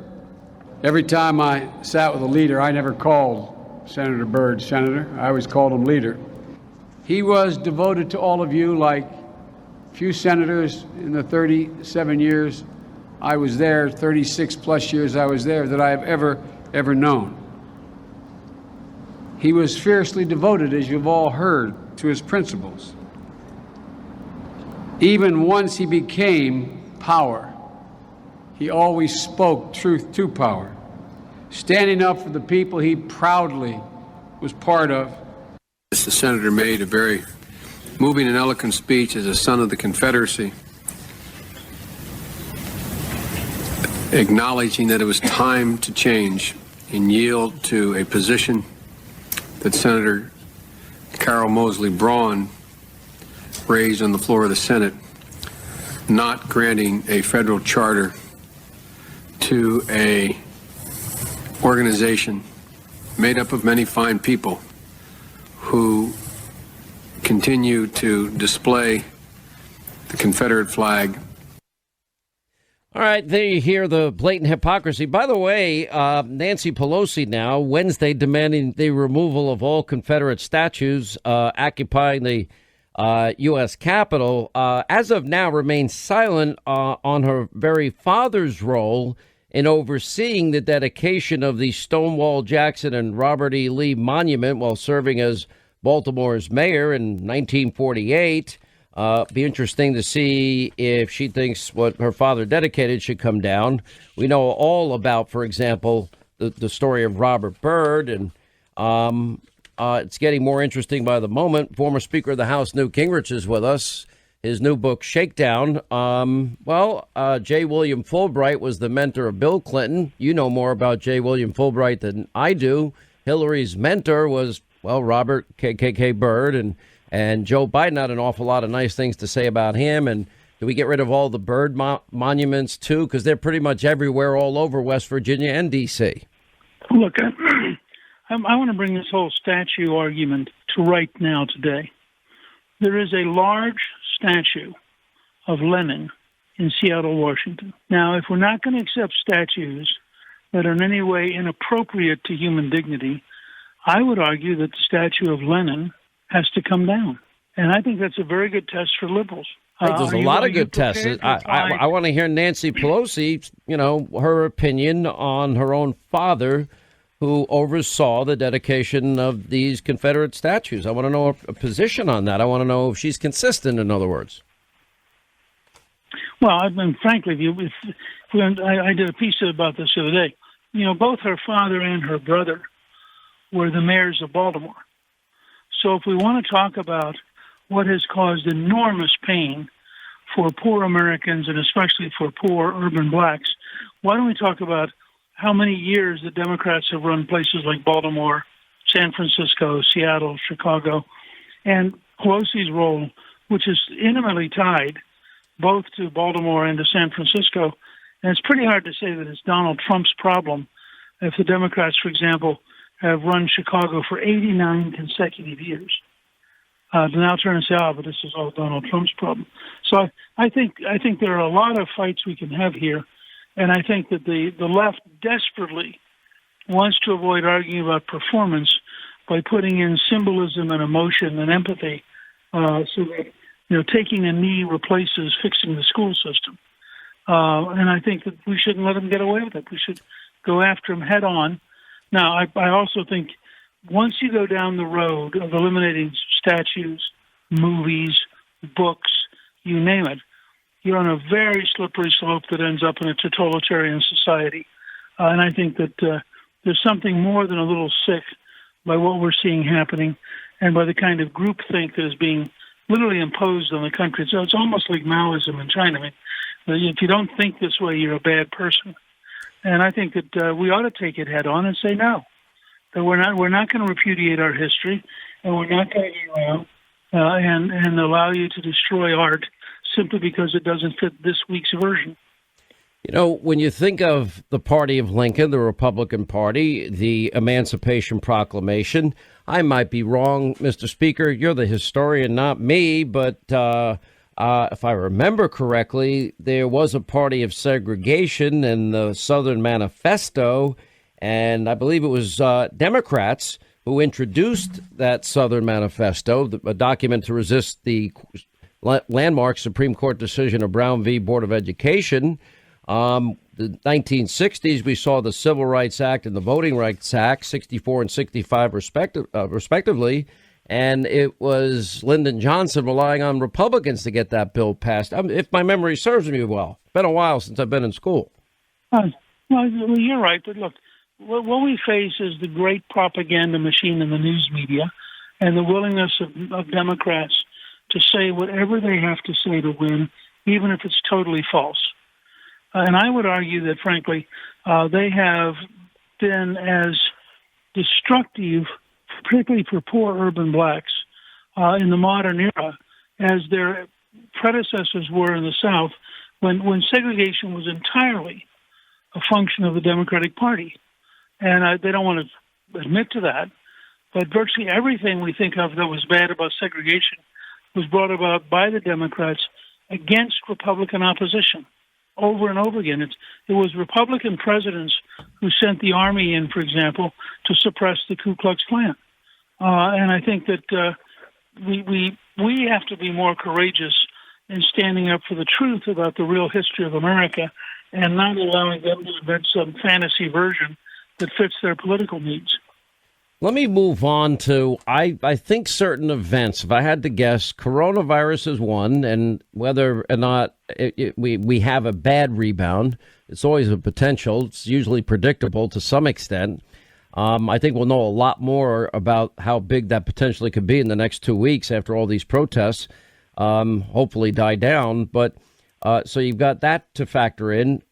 Every time I sat with a leader, I never called Senator Byrd Senator. I always called him leader. He was devoted to all of you like few senators in the 37 years I was there, 36 plus years I was there, that I have ever known. He was fiercely devoted, as you've all heard, to his principles. Even once he became power, he always spoke truth to power, standing up for the people he proudly was part of. The senator made a very moving and eloquent speech as a son of the Confederacy, acknowledging that it was time to change and yield to a position that Senator Carol Moseley Braun raised on the floor of the Senate, not granting a federal charter to a organization made up of many fine people who continue to display the Confederate flag. All right, there you hear the blatant hypocrisy. By the way, Nancy Pelosi now, Wednesday, demanding the removal of all Confederate statues occupying the U.S. Capitol, as of now remains silent on her very father's role in overseeing the dedication of the Stonewall Jackson and Robert E. Lee Monument while serving as Baltimore's mayor in 1948. Be interesting to see if she thinks what her father dedicated should come down. We know all about, for example, the story of Robert Byrd, and it's getting more interesting by the moment. Former Speaker of the House Newt Gingrich is with us. His new book, Shakedown. J. William Fulbright was the mentor of Bill Clinton. You know more about J. William Fulbright than I do. Hillary's mentor was, Robert KKK Byrd, and Joe Biden had an awful lot of nice things to say about him. And do we get rid of all the Byrd monuments, too? Because they're pretty much everywhere all over West Virginia and D.C. Look, I want to bring this whole statue argument to right now today. There is a large statue of Lenin in Seattle, Washington. Now, if we're not going to accept statues that are in any way inappropriate to human dignity, I would argue that the statue of Lenin has to come down. And I think that's a very good test for liberals. There's a lot of good tests. I want to hear Nancy Pelosi, her opinion on her own father, who oversaw the dedication of these Confederate statues. I want to know a position on that. I want to know if she's consistent, in other words. Well, frankly, I did a piece about this the other day. Both her father and her brother were the mayors of Baltimore. So if we want to talk about what has caused enormous pain for poor Americans and especially for poor urban blacks, why don't we talk about how many years the Democrats have run places like Baltimore, San Francisco, Seattle, Chicago, and Pelosi's role, which is intimately tied both to Baltimore and to San Francisco. And it's pretty hard to say that it's Donald Trump's problem if the Democrats, for example, have run Chicago for 89 consecutive years. To now turn and say, but this is all Donald Trump's problem. So I think there are a lot of fights we can have here, and I think that the left desperately wants to avoid arguing about performance by putting in symbolism and emotion and empathy, so that taking a knee replaces fixing the school system. And I think that we shouldn't let them get away with it. We should go after them head on. Now, I also think once you go down the road of eliminating statues, movies, books, you name it, you're on a very slippery slope that ends up in a totalitarian society. And I think that there's something more than a little sick by what we're seeing happening and by the kind of groupthink that is being literally imposed on the country. So it's almost like Maoism in China. I mean, if you don't think this way, you're a bad person. And I think that we ought to take it head on and say no, that we're not going to repudiate our history, and we're not going to go around and allow you to destroy art simply because it doesn't fit this week's version. When you think of the party of Lincoln, the Republican Party, the Emancipation Proclamation, I might be wrong, Mr. Speaker. You're the historian, not me, but if I remember correctly, there was a party of segregation in the Southern Manifesto, and I believe it was Democrats who introduced that Southern Manifesto, a document to resist the landmark Supreme Court decision of Brown v. Board of Education. The 1960s, we saw the Civil Rights Act and the Voting Rights Act, 64 and 65 respectively. And it was Lyndon Johnson relying on Republicans to get that bill passed. If my memory serves me well, it's been a while since I've been in school. Well, you're right. But look, what we face is the great propaganda machine in the news media and the willingness of Democrats to say whatever they have to say to win, even if it's totally false. And I would argue that, frankly, they have been as destructive, particularly for poor urban blacks, in the modern era, as their predecessors were in the South, when segregation was entirely a function of the Democratic Party. And they don't want to admit to that. But virtually everything we think of that was bad about segregation was brought about by the Democrats against Republican opposition over and over again. It was Republican presidents who sent the army in, for example, to suppress the Ku Klux Klan. And I think that we have to be more courageous in standing up for the truth about the real history of America and not allowing them to invent some fantasy version that fits their political needs. Let me move on to, I think certain events, if I had to guess, coronavirus is one, and whether or not we have a bad rebound, it's always a potential. It's usually predictable to some extent. I think we'll know a lot more about how big that potentially could be in the next 2 weeks after all these protests hopefully die down. But so you've got that to factor in.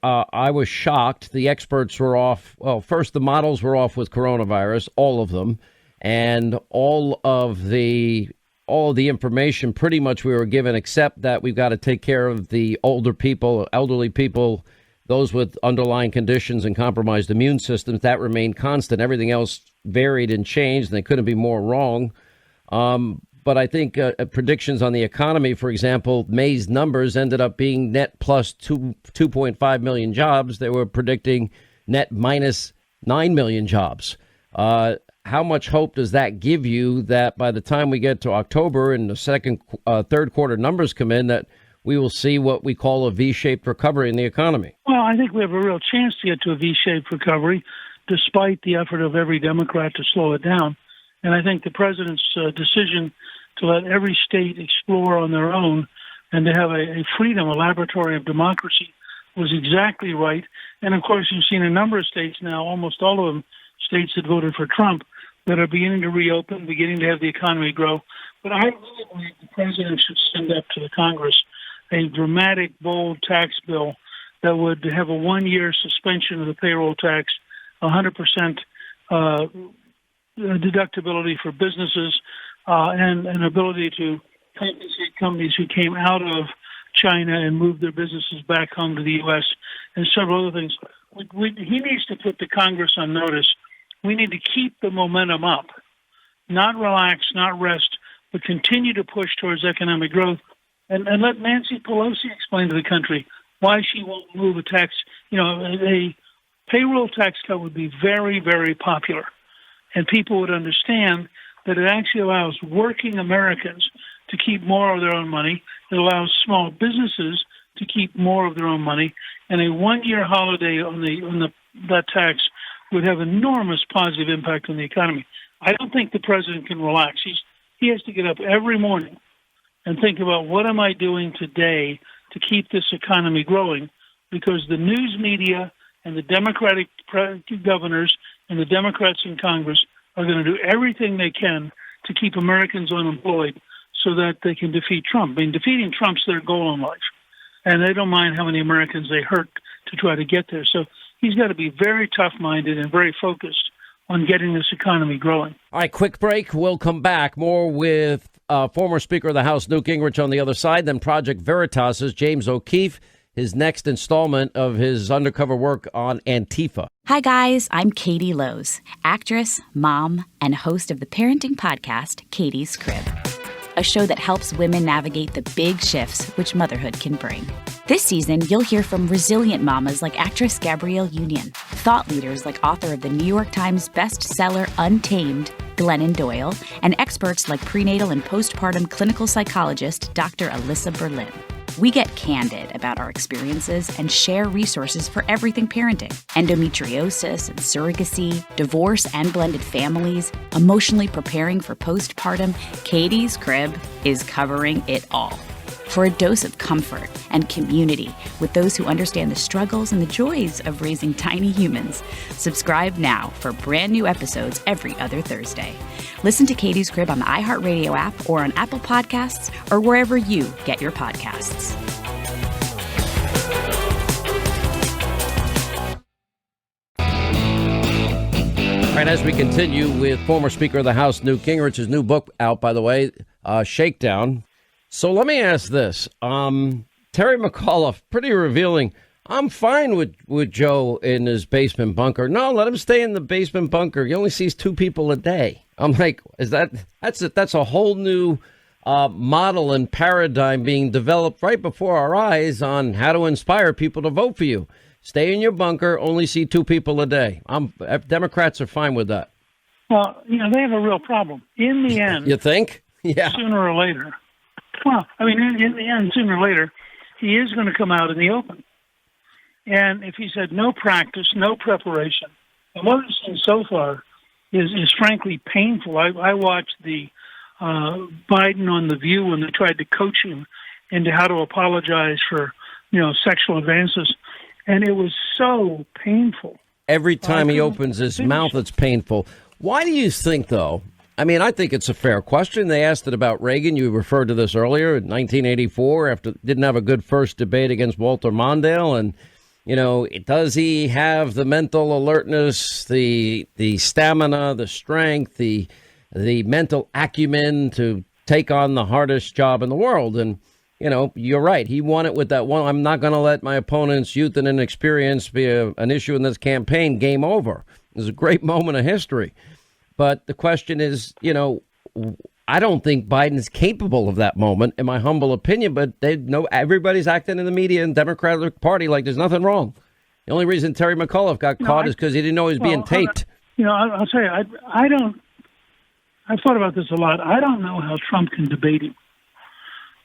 I was shocked. The experts were off. Well, first, the models were off with coronavirus, all of them. And all of the information pretty much we were given, except that we've got to take care of the older people, elderly people, those with underlying conditions and compromised immune systems. That remained constant. Everything else varied and changed, and they couldn't be more wrong. But I think predictions on the economy, for example, May's numbers ended up being net plus 2.5 million jobs. They were predicting net minus 9 million jobs. How much hope does that give you that by the time we get to October and the third quarter numbers come in, that we will see what we call a V-shaped recovery in the economy? Well, I think we have a real chance to get to a V-shaped recovery, despite the effort of every Democrat to slow it down. And I think the president's decision to let every state explore on their own and to have a freedom, a laboratory of democracy, was exactly right. And of course, you've seen a number of states now, almost all of them, states that voted for Trump, that are beginning to reopen, beginning to have the economy grow. But I really believe the president should send up to the Congress a dramatic, bold tax bill that would have a 1-year suspension of the payroll tax, 100% deductibility for businesses, and an ability to compensate companies who came out of China and moved their businesses back home to the U.S., and several other things. He needs to put the Congress on notice. We need to keep the momentum up, not relax, not rest, but continue to push towards economic growth, and let Nancy Pelosi explain to the country why she won't move a tax. A payroll tax cut would be very, very popular, and people would understand that it actually allows working Americans to keep more of their own money. It allows small businesses to keep more of their own money. And a 1-year holiday on that tax would have enormous positive impact on the economy. I don't think the president can relax. He has to get up every morning and think about, what am I doing today to keep this economy growing? Because the news media and the Democratic governors and the Democrats in Congress are going to do everything they can to keep Americans unemployed so that they can defeat Trump. I mean, defeating Trump's their goal in life, and they don't mind how many Americans they hurt to try to get there. So he's got to be very tough-minded and very focused on getting this economy growing. All right, quick break. We'll come back. More with former Speaker of the House Newt Gingrich on the other side, then Project Veritas' James O'Keefe, his next installment of his undercover work on Antifa. Hi, guys. I'm Katie Lowe's, actress, mom, and host of the parenting podcast, Katie's Crib, a show that helps women navigate the big shifts which motherhood can bring. This season, you'll hear from resilient mamas like actress Gabrielle Union, thought leaders like author of the New York Times bestseller Untamed, Glennon Doyle, and experts like prenatal and postpartum clinical psychologist Dr. Alyssa Berlin. We get candid about our experiences and share resources for everything parenting: endometriosis and surrogacy, divorce and blended families, emotionally preparing for postpartum. Katie's Crib is covering it all. For a dose of comfort and community with those who understand the struggles and the joys of raising tiny humans, subscribe now for brand new episodes every other Thursday. Listen to Katie's Crib on the iHeartRadio app or on Apple Podcasts or wherever you get your podcasts. All right, as we continue with former Speaker of the House Newt Gingrich's new book out, by the way, Shakedown. So let me ask this. Terry McAuliffe, pretty revealing I'm fine with Joe in his basement bunker. No, let him stay in the basement bunker. He only sees 2 people a day. I'm like, that's a whole new model and paradigm being developed right before our eyes on how to inspire people to vote for you. Stay in your bunker, only see 2 people a day. Democrats are fine with that. Well, they have a real problem. In the end, you think? Yeah. Sooner or later. Well, I mean, in the end, sooner or later, he is going to come out in the open. And if he said no practice, no preparation, and what we've seen so far is frankly painful. I watched the Biden on The View when they tried to coach him into how to apologize for, sexual advances. And it was so painful. Every time he opens his mouth, it's painful. Why do you think, though? I mean, I think it's a fair question. They asked it about Reagan. You referred to this earlier in 1984 after didn't have a good first debate against Walter Mondale. And, does he have the mental alertness, the stamina, the strength, the mental acumen to take on the hardest job in the world? And, you're right. He won it with that one. I'm not going to let my opponent's youth and inexperience be an issue in this campaign. Game over. It was a great moment of history. But the question is, I don't think Biden's capable of that moment, in my humble opinion. But they know everybody's acting in the media and Democratic Party like there's nothing wrong. The only reason Terry McAuliffe got caught is because he didn't know he was being taped. I'll tell you, I've thought about this a lot. I don't know how Trump can debate him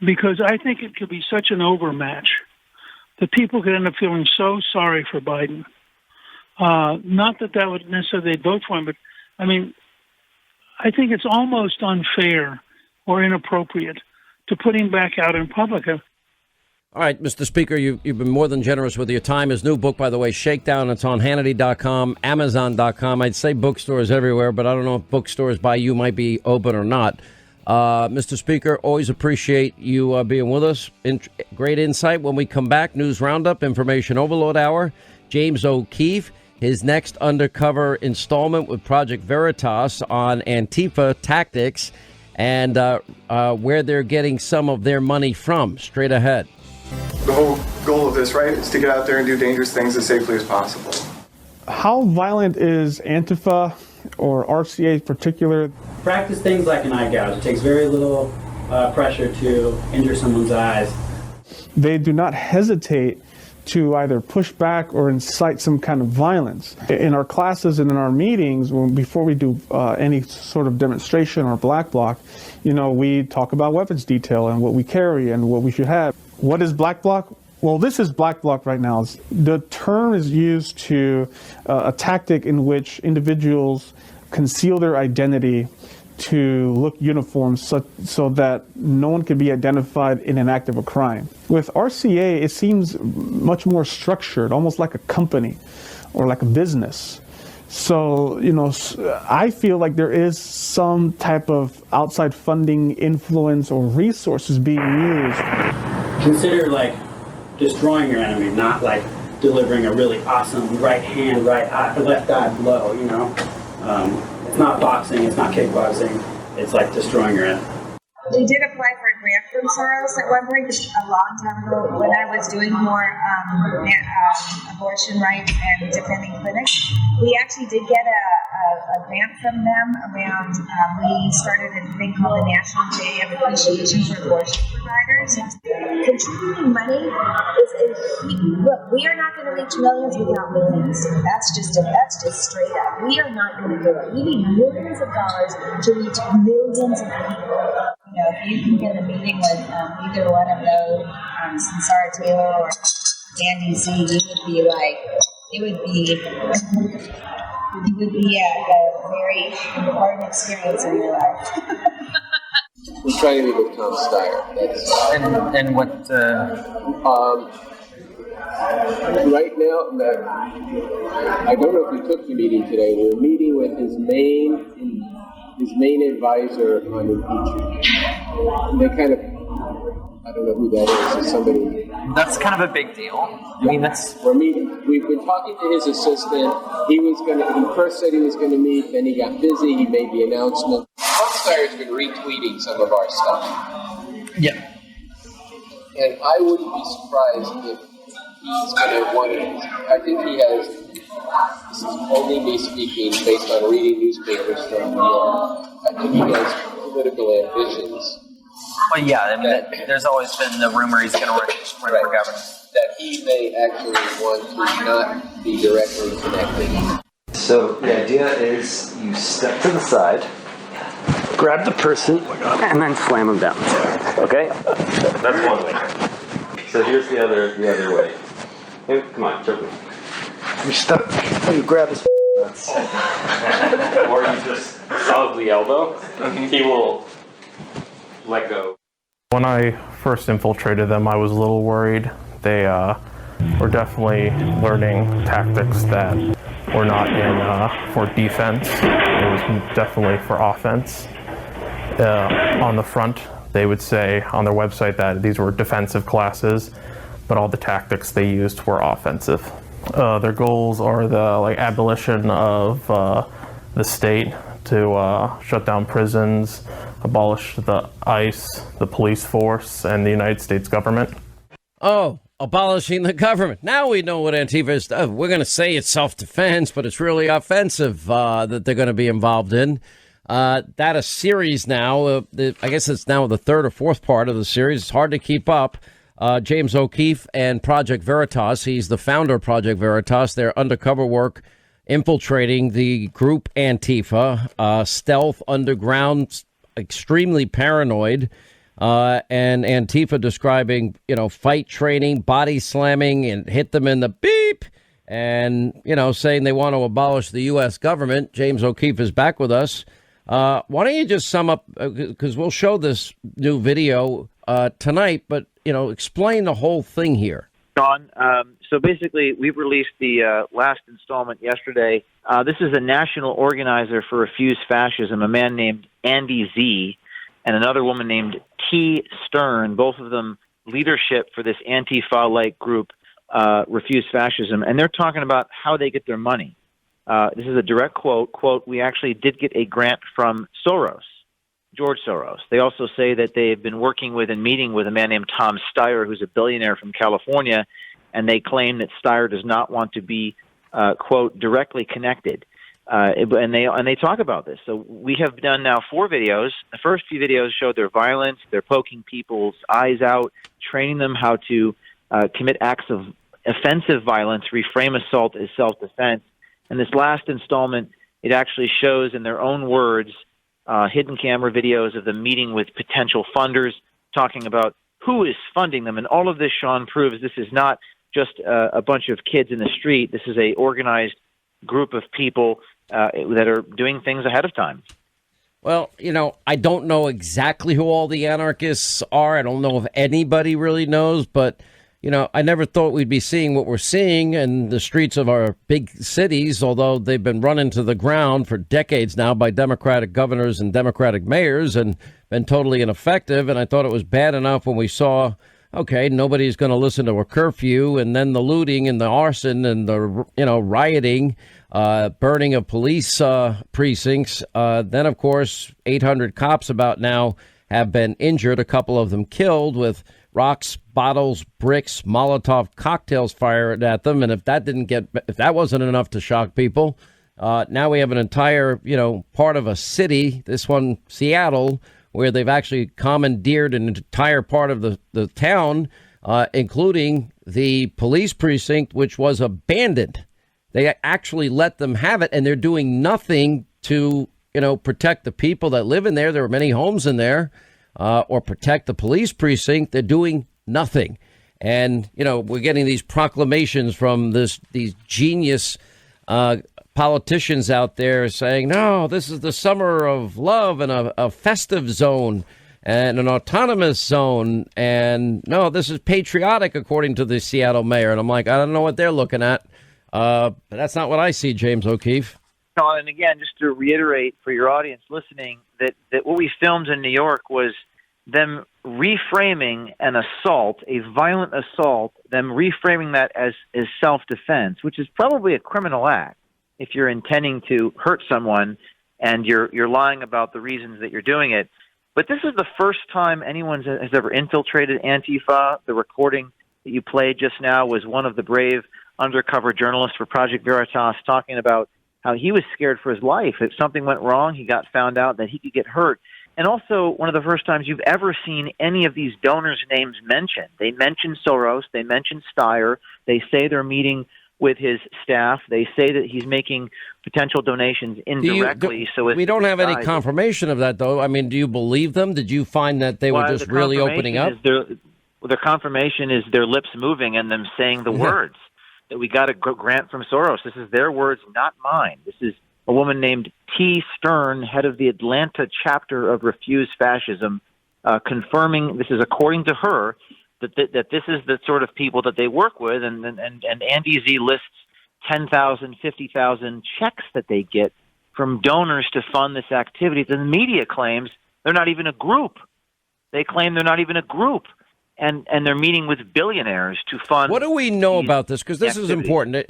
because I think it could be such an overmatch that people could end up feeling so sorry for Biden. Not that would necessarily vote for him, but I mean, I think it's almost unfair or inappropriate to put him back out in public. All right, Mr. Speaker, you've been more than generous with your time. His new book, by the way, Shakedown, it's on Hannity.com, Amazon.com. I'd say bookstores everywhere, but I don't know if bookstores by you might be open or not. Mr. Speaker, always appreciate you being with us. Great insight. When we come back, News Roundup, Information Overload Hour, James O'Keefe. His next undercover installment with Project Veritas on Antifa tactics and where they're getting some of their money from. Straight ahead. The whole goal of this, right, is to get out there and do dangerous things as safely as possible. How violent is Antifa or RCA in particular? Practice things like an eye gouge. It takes very little pressure to injure someone's eyes. They do not hesitate to either push back or incite some kind of violence. In our classes and in our meetings, before we do any sort of demonstration or black bloc, we talk about weapons detail and what we carry and what we should have. What is black bloc? Well, this is black bloc right now. The term is used to a tactic in which individuals conceal their identity to look uniform so that no one can be identified in an act of a crime. With RCA, it seems much more structured, almost like a company or like a business. So, I feel like there is some type of outside funding, influence, or resources being used. Consider destroying your enemy, not delivering a really awesome right hand, left eye blow, It's not boxing, it's not kickboxing, it's destroying your enemy. We did apply for a grant from Soros at one point, a long time ago, when I was doing more abortion rights and defending clinics. We actually did get a grant from them around, we started a thing called the National Day of Appreciation for Abortion Providers. Contributing money look, we are not going to reach millions without millions. That's just straight up. We are not going to do it. We need millions of dollars to reach millions of people. If you can get a meeting with either one of those, Sarah Taylor or Andy Z, it would be a very important experience in your life. We're trying to meet with Tom Steyer. And what? Right now, I don't know if we took the meeting today. We're meeting with his main advisor on impeachment. And they kind of, I don't know who that is. It's somebody. That's kind of a big deal. I mean, We've been talking to his assistant. He first said he was going to meet, then he got busy. He made the announcement. Tom Steyer's been retweeting some of our stuff. Yeah. And I wouldn't be surprised if he's going to want to, I think he has, this is only me speaking based on reading newspapers from New York. I think he has political ambitions. Well, yeah, I mean, there's always been the rumor he's going to run for governor. That he may actually want to not be directly connected. So the idea is you step to the side, grab the person, and then slam them down. Okay? That's one way. So here's the other way. Hey, come on, choke me. You stuck. You grab his. Or you just solidly elbow. He will let go. When I first infiltrated them, I was a little worried. They were definitely learning tactics that were not in for defense. It was definitely for offense. On the front, they would say on their website that these were defensive classes, but all the tactics they used were offensive. Their goals are the abolition of the state, to shut down prisons, abolish the ICE, the police force, and the United States government. Oh, abolishing the government. Now we know what Antifa is. We're going to say it's self-defense, but it's really offensive that they're going to be involved in. That a series now, I guess it's now the third or fourth part of the series. It's hard to keep up. James O'Keefe and Project Veritas, he's the founder of Project Veritas. Their undercover work infiltrating the group Antifa, stealth, underground, extremely paranoid. And Antifa describing, fight training, body slamming, and hit them in the beep, and, saying they want to abolish the U.S. government. James O'Keefe is back with us. Why don't you just sum up, because we'll show this new video tonight, but, explain the whole thing here. Sean, so basically, we've released the last installment yesterday. This is a national organizer for Refuse Fascism, a man named Andy Z., and another woman named T. Stern, both of them leadership for this Antifa-like group, Refuse Fascism, and they're talking about how they get their money. This is a direct quote, we actually did get a grant from Soros, George Soros. They also say that they've been working with and meeting with a man named Tom Steyer, who's a billionaire from California, and they claim that Steyer does not want to be, quote, directly connected. And they talk about this. So we have done now 4 videos. The first few videos showed their violence. They're poking people's eyes out, training them how to commit acts of offensive violence, reframe assault as self-defense. And this last installment, it actually shows in their own words hidden camera videos of them meeting with potential funders, talking about who is funding them. And all of this, Sean, proves this is not just a bunch of kids in the street. This is a organized group of people that are doing things ahead of time. Well, I don't know exactly who all the anarchists are. I don't know if anybody really knows, but, I never thought we'd be seeing what we're seeing in the streets of our big cities, although they've been run into the ground for decades now by Democratic governors and Democratic mayors and been totally ineffective. And I thought it was bad enough when we saw, okay, nobody's going to listen to a curfew, and then the looting and the arson and the, rioting, burning of police precincts. Then, of course, 800 cops about now have been injured, a couple of them killed with rocks, bottles, bricks, Molotov cocktails fired at them. And if that wasn't enough to shock people, now we have an entire, part of a city, this one, Seattle, where they've actually commandeered an entire part of the town, including the police precinct, which was abandoned. They actually let them have it, and they're doing nothing to, protect the people that live in there. There are many homes in there, or protect the police precinct. They're doing nothing. And, we're getting these proclamations from these genius politicians out there saying, no, this is the summer of love and a festive zone and an autonomous zone. And no, this is patriotic, according to the Seattle mayor. And I'm like, I don't know what they're looking at. But that's not what I see, James O'Keefe. And again, just to reiterate for your audience listening, that what we filmed in New York was them reframing an assault, a violent assault, them reframing that as self-defense, which is probably a criminal act if you're intending to hurt someone and you're lying about the reasons that you're doing it. But this is the first time anyone has ever infiltrated Antifa. The recording that you played just now was one of the brave undercover journalists for Project Veritas talking about how he was scared for his life. If something went wrong, he got found out that he could get hurt. And also, one of the first times you've ever seen any of these donors' names mentioned. They mention Soros. They mention Steyer. They say they're meeting with his staff. They say that he's making potential donations indirectly. We don't have any confirmation of that, though. I mean, do you believe them? Did you find that they were just really opening up? Their confirmation is their lips moving and them saying the words that we got a grant from Soros. This is their words, not mine. This is a woman named T. Stern, head of the Atlanta chapter of Refuse Fascism, confirming, this is according to her, that this is the sort of people that they work with. And Andy Z lists 10,000, 50,000 checks that they get from donors to fund this activity. The media claims they're not even a group. They claim they're not even a group. And they're meeting with billionaires to fund. What do we know about this? Because this is important.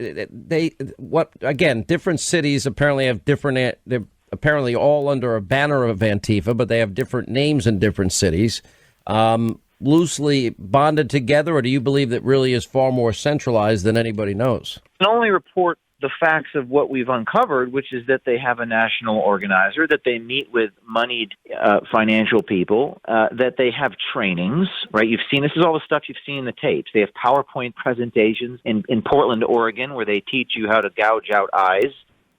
Different cities apparently have different. They're apparently all under a banner of Antifa, but they have different names in different cities, loosely bonded together. Or do you believe that really is far more centralized than anybody knows? I can only report the facts of what we've uncovered, which is that they have a national organizer, that they meet with moneyed financial people, that they have trainings, right? You've seen, this is all the stuff you've seen in the tapes. They have PowerPoint presentations in Portland, Oregon, where they teach you how to gouge out eyes.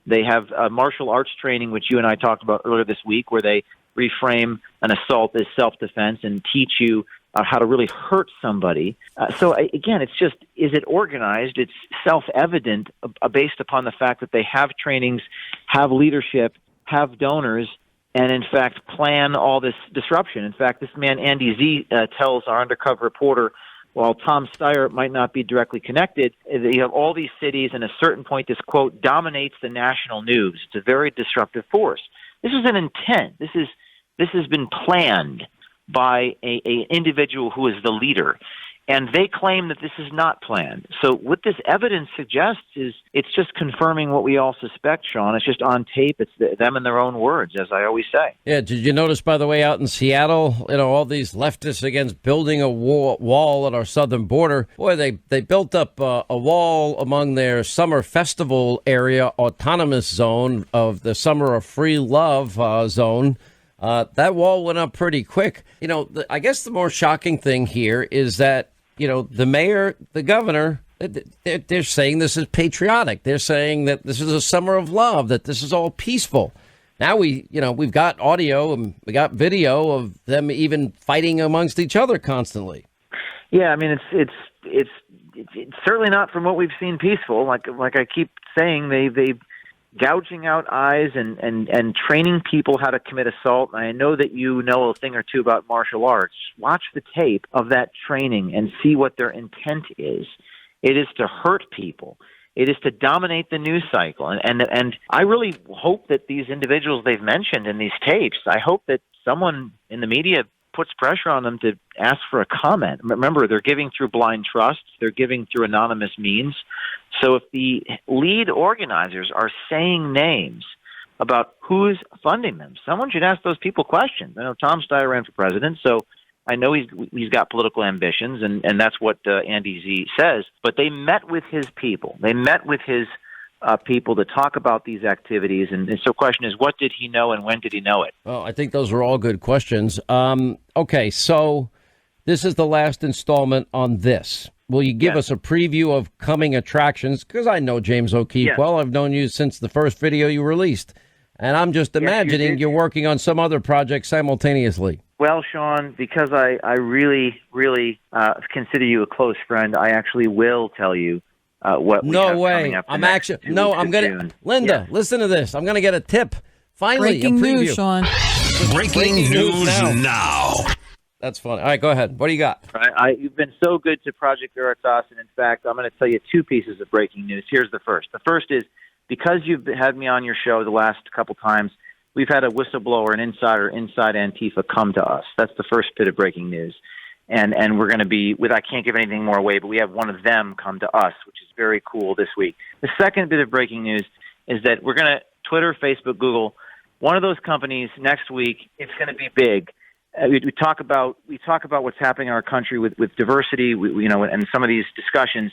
They have martial arts training, which you and I talked about earlier this week, where they reframe an assault as self-defense and teach you how to really hurt somebody. Again, it's just, is it organized? It's self-evident based upon the fact that they have trainings, have leadership, have donors, and in fact plan all this disruption. In fact, this man, Andy Z, tells our undercover reporter, while Tom Steyer might not be directly connected, you have all these cities, and at a certain point, this, quote, dominates the national news. It's a very disruptive force. This is an intent. This has been planned by a individual who is the leader. And they claim that this is not planned. So what this evidence suggests is it's just confirming what we all suspect, Sean. It's just on tape. It's them in their own words, as I always say. Yeah, did you notice, by the way, out in Seattle, all these leftists against building a wall at our southern border? Boy, they built up a wall among their summer festival area, autonomous zone of the Summer of Free Love zone. That wall went up pretty quick. I guess the more shocking thing here is that, the mayor, the governor, they're saying this is patriotic. They're saying that this is a summer of love, that this is all peaceful. Now we've got audio and we got video of them even fighting amongst each other constantly. Yeah, I mean, it's certainly not from what we've seen peaceful. Like I keep saying, they've gouging out eyes and training people how to commit assault. I know that you know a thing or two about martial arts. Watch the tape of that training and see what their intent is. It is to hurt people. It is to dominate the news cycle. And I really hope that these individuals they've mentioned in these tapes, I hope that someone in the media puts pressure on them to ask for a comment. Remember, they're giving through blind trust. They're giving through anonymous means. So if the lead organizers are saying names about who's funding them, someone should ask those people questions. I know Tom Steyer ran for president, so I know he's got political ambitions, and that's what Andy Z says. But they met with his people. They met with his people to talk about these activities. And so the question is, what did he know and when did he know it? Well, I think those are all good questions. Okay, so this is the last installment on this. Will you give us a preview of coming attractions? Because I know James O'Keefe well. I've known you since the first video you released. And I'm just imagining you're working on some other project simultaneously. Well, Sean, because I really, really consider you a close friend, I actually will tell you what we have coming up. I'm actually I'm gonna Linda, listen to this. I'm gonna get a tip. Finally, breaking a preview. News, Sean. Breaking news now. That's funny. All right, go ahead. What do you got? You've been so good to Project Veritas, and in fact, I'm going to tell you two pieces of breaking news. Here's the first. The first is, because you've had me on your show the last couple times, we've had a whistleblower, an insider inside Antifa come to us. That's the first bit of breaking news. And we're going to be, I can't give anything more away, but we have one of them come to us, which is very cool this week. The second bit of breaking news is that we're going to, Twitter, Facebook, Google, one of those companies next week, it's going to be big. we talk about what's happening in our country with diversity, and some of these discussions.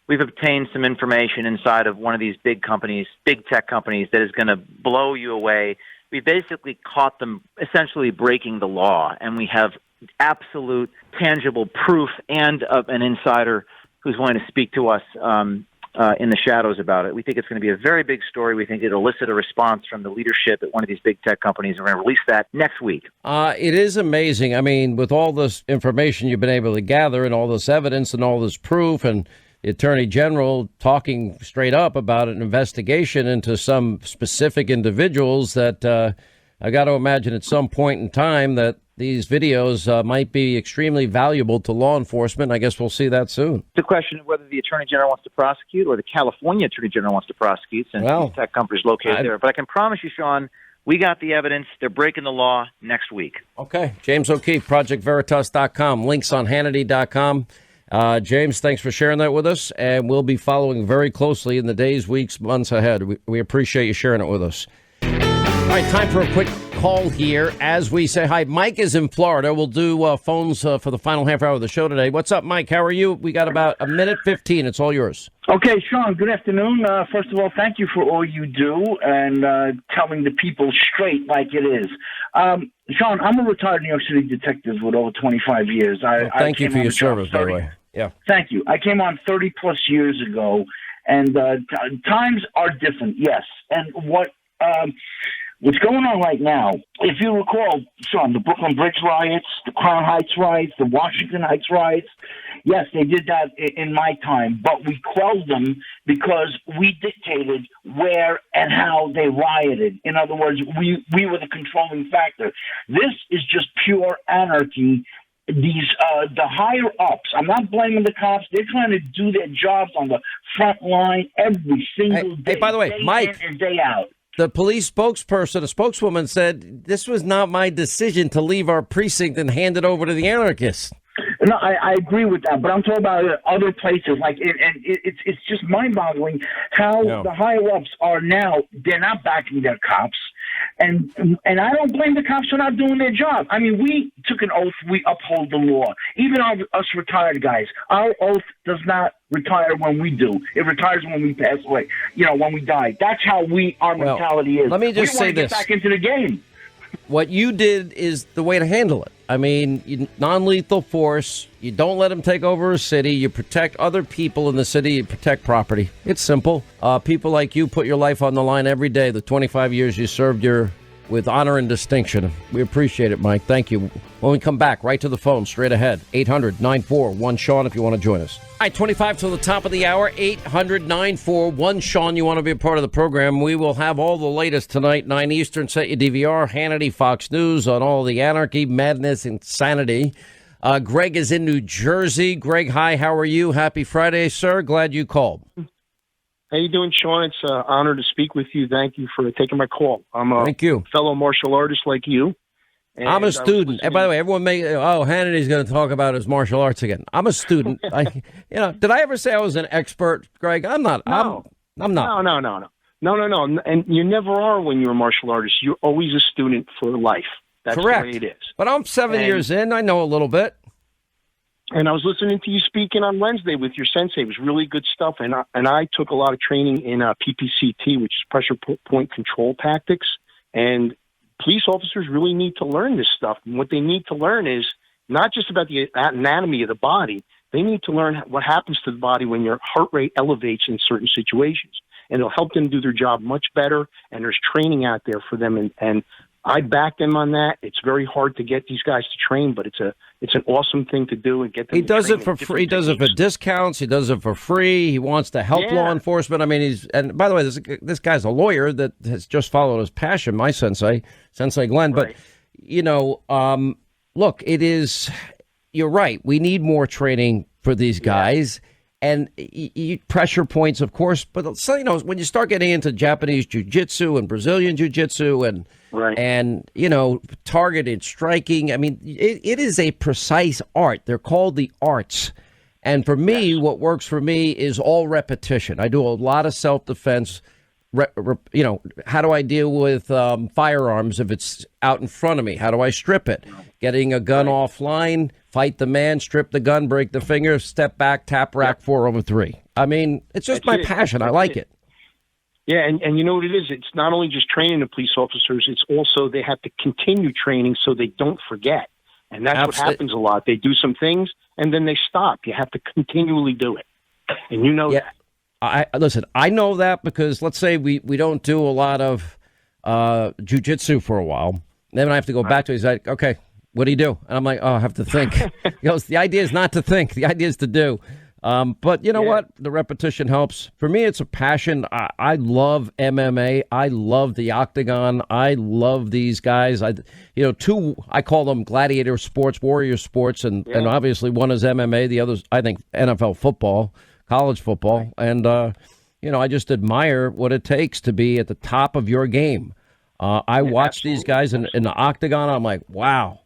We've obtained some information inside of one of these big companies, big tech companies, that is going to blow you away. We basically caught them essentially breaking the law, and we have absolute tangible proof and of an insider who's going to speak to us in the shadows about it. We think it's going to be a very big story. We think it'll elicit a response from the leadership at one of these big tech companies. We're going to release that next week. It is amazing. I mean, with all this information you've been able to gather and all this evidence and all this proof, and the Attorney General talking straight up about an investigation into some specific individuals, that I got to imagine at some point in time that these videos might be extremely valuable to law enforcement. I guess we'll see that soon. It's a question of whether the Attorney General wants to prosecute or the California Attorney General wants to prosecute, since these tech companies located there. But I can promise you, Sean, we got the evidence. They're breaking the law next week. Okay. James O'Keefe, ProjectVeritas.com. Links on Hannity.com. James, thanks for sharing that with us, and we'll be following very closely in the days, weeks, months ahead. We appreciate you sharing it with us. All right, time for a quick call here as we say hi. Mike is in Florida. We'll do phones for the final half hour of the show today. What's up, Mike? How are you? We got about a minute 15. It's all yours. Okay, Sean, good afternoon. First of all, thank you for all you do and telling the people straight like it is. Sean, I'm a retired New York City detective with over 25 years. Thank you for your service, by the way. Yeah. Thank you. I came on 30-plus years ago, and times are different, yes. And what's going on right now, if you recall, Sean, the Brooklyn Bridge riots, the Crown Heights riots, the Washington Heights riots, yes, they did that in my time, but we quelled them because we dictated where and how they rioted. In other words, we were the controlling factor. This is just pure anarchy. The higher ups, I'm not blaming the cops. They're trying to do their jobs on the front line every single day. Hey, by the way, day Mike, in and day out. The police spokesperson, a spokeswoman, said this was not my decision to leave our precinct and hand it over to the anarchists. No, I agree with that, but I'm talking about other places. It's just mind-boggling how the higher ups are now. They're not backing their cops, and I don't blame the cops for not doing their job. I mean, we took an oath. We uphold the law. Even us retired guys, our oath does not retire when we do. It retires when we pass away. When we die. That's how our mentality is. Let me just say this: get back into the game. What you did is the way to handle it. I mean, non-lethal force. You don't let them take over a city. You protect other people in the city. You protect property. It's simple. People like you put your life on the line every day. The 25 years you served with honor and distinction. We appreciate it, Mike. Thank you. When we come back, right to the phone, straight ahead. 800-941-SEAN if you want to join us. All right, 25 till the top of the hour. 800-941-SEAN. You want to be a part of the program. We will have all the latest tonight, 9 Eastern. Set your DVR. Hannity, Fox News on all the anarchy, madness, insanity. Greg is in New Jersey. Greg, hi. How are you? Happy Friday, sir. Glad you called. How you doing, Sean? It's an honor to speak with you. Thank you for taking my call. I'm a Thank you. fellow martial artist like you. I'm a student. And by the way, everyone Hannity's going to talk about his martial arts again. I'm a student. Did I ever say I was an expert, Greg? I'm not. No. I'm not. No. And you never are when you're a martial artist. You're always a student for life. That's Correct. the way it is. But I'm 7 years in. I know a little bit. And I was listening to you speaking on Wednesday with your sensei. It was really good stuff. And I took a lot of training in PPCT, which is pressure point control tactics. And police officers really need to learn this stuff. And what they need to learn is not just about the anatomy of the body. They need to learn what happens to the body when your heart rate elevates in certain situations. And it'll help them do their job much better. And there's training out there for them. And I back them on that. It's very hard to get these guys to train, but it's an awesome thing to do and get them. He does it for free. He does it for discounts. He does it for free. He wants to help law enforcement. I mean, and by the way, this guy's a lawyer that has just followed his passion. My Sensei Glenn. Right. But look, it is. You're right. We need more training for these guys. And pressure points, of course, but when you start getting into Japanese jiu-jitsu and Brazilian jiu-jitsu and targeted striking, I mean, it is a precise art. They're called the arts. And for me, what works for me is all repetition. I do a lot of self-defense, how do I deal with firearms if it's out in front of me? How do I strip it? Getting a gun offline, fight the man, strip the gun, break the finger, step back, tap rack 4/3. I mean, it's just my passion. I like it. Yeah, and you know what it is? It's not only just training the police officers, it's also they have to continue training so they don't forget. And that's what happens a lot. They do some things, and then they stop. You have to continually do it. And you know that. Listen, I know that because let's say we don't do a lot of jiu-jitsu for a while. Then I have to go back to it. He's like, okay, what do you do? And I'm like, oh, I have to think. He goes, the idea is not to think. The idea is to do. But you know what? The repetition helps. For me, it's a passion. I love MMA. I love the octagon. I love these guys. I call them gladiator sports, warrior sports, and obviously one is MMA. The other's, I think, NFL football, college football. And, I just admire what it takes to be at the top of your game. I watch these guys in the octagon. I'm like, wow.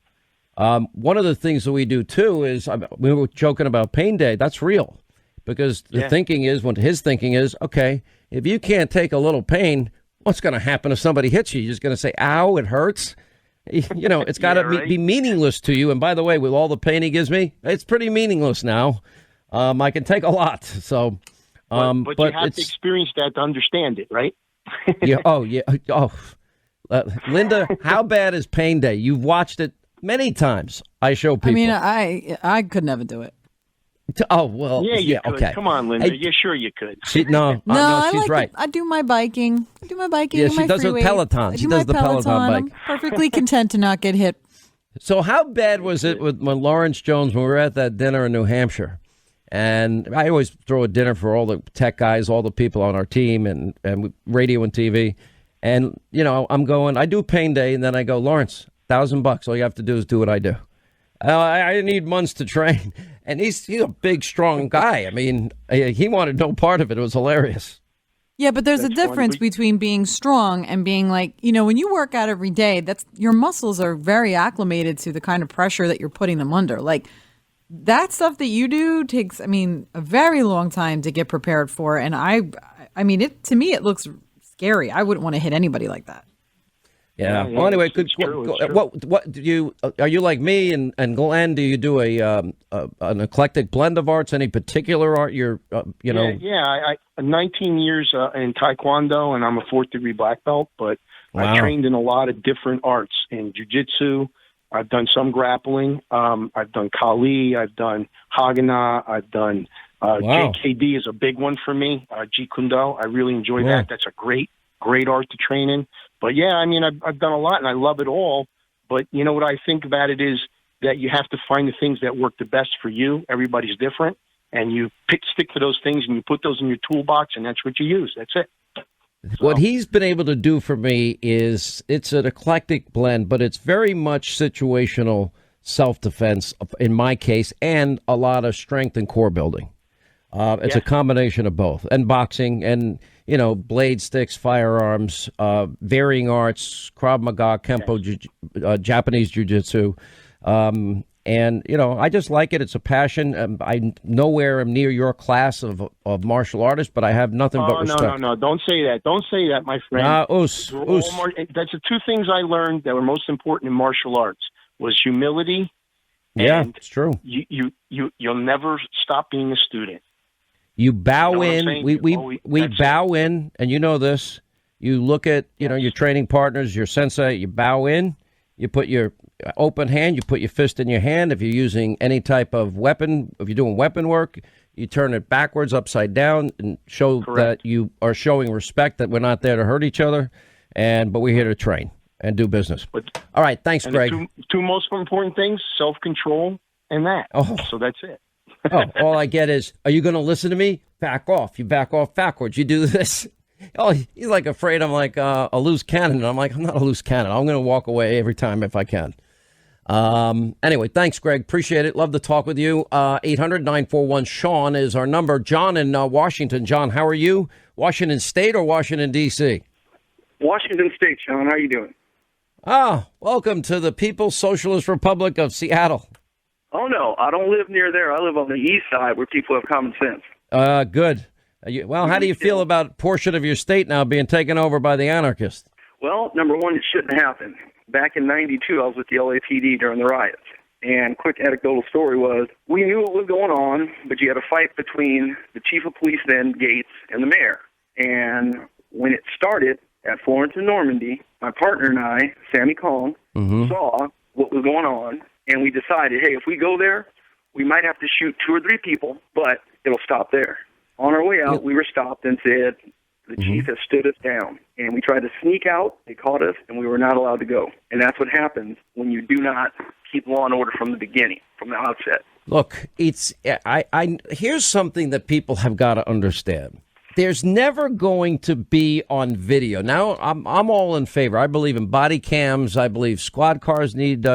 One of the things that we do, too, is we were joking about pain day. That's real because his thinking is, okay, if you can't take a little pain, what's going to happen if somebody hits you? You're just going to say, ow, it hurts. It's got to be meaningless to you. And by the way, with all the pain he gives me, it's pretty meaningless now. I can take a lot. So, but you have to experience that to understand it, right? Yeah. Oh, yeah. Oh, Linda, how bad is pain day? You've watched it many times. I show people. I mean, I could never do it. Oh, well. Yeah, you could. Okay. Come on, Linda. Yeah, sure you could. No, she's right. I do my biking. Yeah, she does her Peloton. She does the Peloton bike. I'm perfectly content to not get hit. So how bad was it when Lawrence Jones, when we were at that dinner in New Hampshire? And I always throw a dinner for all the tech guys, all the people on our team and radio and TV. And, I do pain day, and then I go, Lawrence, $1,000. All you have to do is do what I do. I need months to train. And he's a big, strong guy. I mean, he wanted no part of it. It was hilarious. Yeah, but there's a difference between being strong and being like, when you work out every day, your muscles are very acclimated to the kind of pressure that you're putting them under. Like that stuff that you do takes, a very long time to get prepared for. And to me, it looks scary. I wouldn't want to hit anybody like that. Yeah. Well, anyway, what do you? Are you like me and Glenn? Do you do an eclectic blend of arts? Any particular art you're, I 19 years in Taekwondo, and I'm a 4th-degree black belt. But I trained in a lot of different arts in jiu-jitsu. I've done some grappling. I've done Kali. I've done Hagana. I've done JKD is a big one for me. Jeet Kune Do. I really enjoy that. That's a great art to train in. But yeah, I've done a lot and I love it all. But you know what I think about it is that you have to find the things that work the best for you. Everybody's different, and you stick to those things and you put those in your toolbox, and that's what you use. That's it. What he's been able to do for me is it's an eclectic blend, but it's very much situational self-defense in my case, and a lot of strength and core building. It's a combination of both, and boxing and, blade sticks, firearms, varying arts, Krav Maga, Kempo, Japanese Jiu-Jitsu. And, I just like it. It's a passion. I nowhere am near your class of martial artists, but I have nothing but respect. No. Don't say that. Don't say that, my friend. That's the two things I learned that were most important in martial arts was humility. Yeah, it's true. You'll never stop being a student. You bow in. We bow in, and you know this. You look at your training partners, your sensei. You bow in. You put your open hand. You put your fist in your hand. If you're using any type of weapon, if you're doing weapon work, you turn it backwards, upside down, and show that you are showing respect. That we're not there to hurt each other, but we're here to train and do business. All right, thanks, Greg. The two most important things: self-control and that. Oh. So that's it. All I get is, are you going to listen to me? Back off. You back off backwards. You do this. Oh, he's like afraid I'm like a loose cannon. I'm like, I'm not a loose cannon. I'm going to walk away every time if I can. Anyway, thanks, Greg. Appreciate it. Love to talk with you. 800-941-SEAN is our number. John in Washington. John, how are you? Washington State or Washington, D.C.? Washington State, Sean. How are you doing? Welcome to the People's Socialist Republic of Seattle. Oh, no, I don't live near there. I live on the east side where people have common sense. Good. How do you feel about a portion of your state now being taken over by the anarchists? Well, number one, it shouldn't happen. Back in '92, I was with the LAPD during the riots. And quick anecdotal story was, we knew what was going on, but you had a fight between the chief of police then, Gates, and the mayor. And when it started at Florence and Normandy, my partner and I, Sammy Kong, saw what was going on, and we decided, hey, if we go there, we might have to shoot 2 or 3 people, but it'll stop there. On our way out, we were stopped and said, the chief has stood us down. And we tried to sneak out, they caught us, and we were not allowed to go. And that's what happens when you do not keep law and order from the beginning, from the outset. Look, here's something that people have got to understand. There's never going to be on video. Now, I'm all in favor. I believe in body cams. I believe squad cars need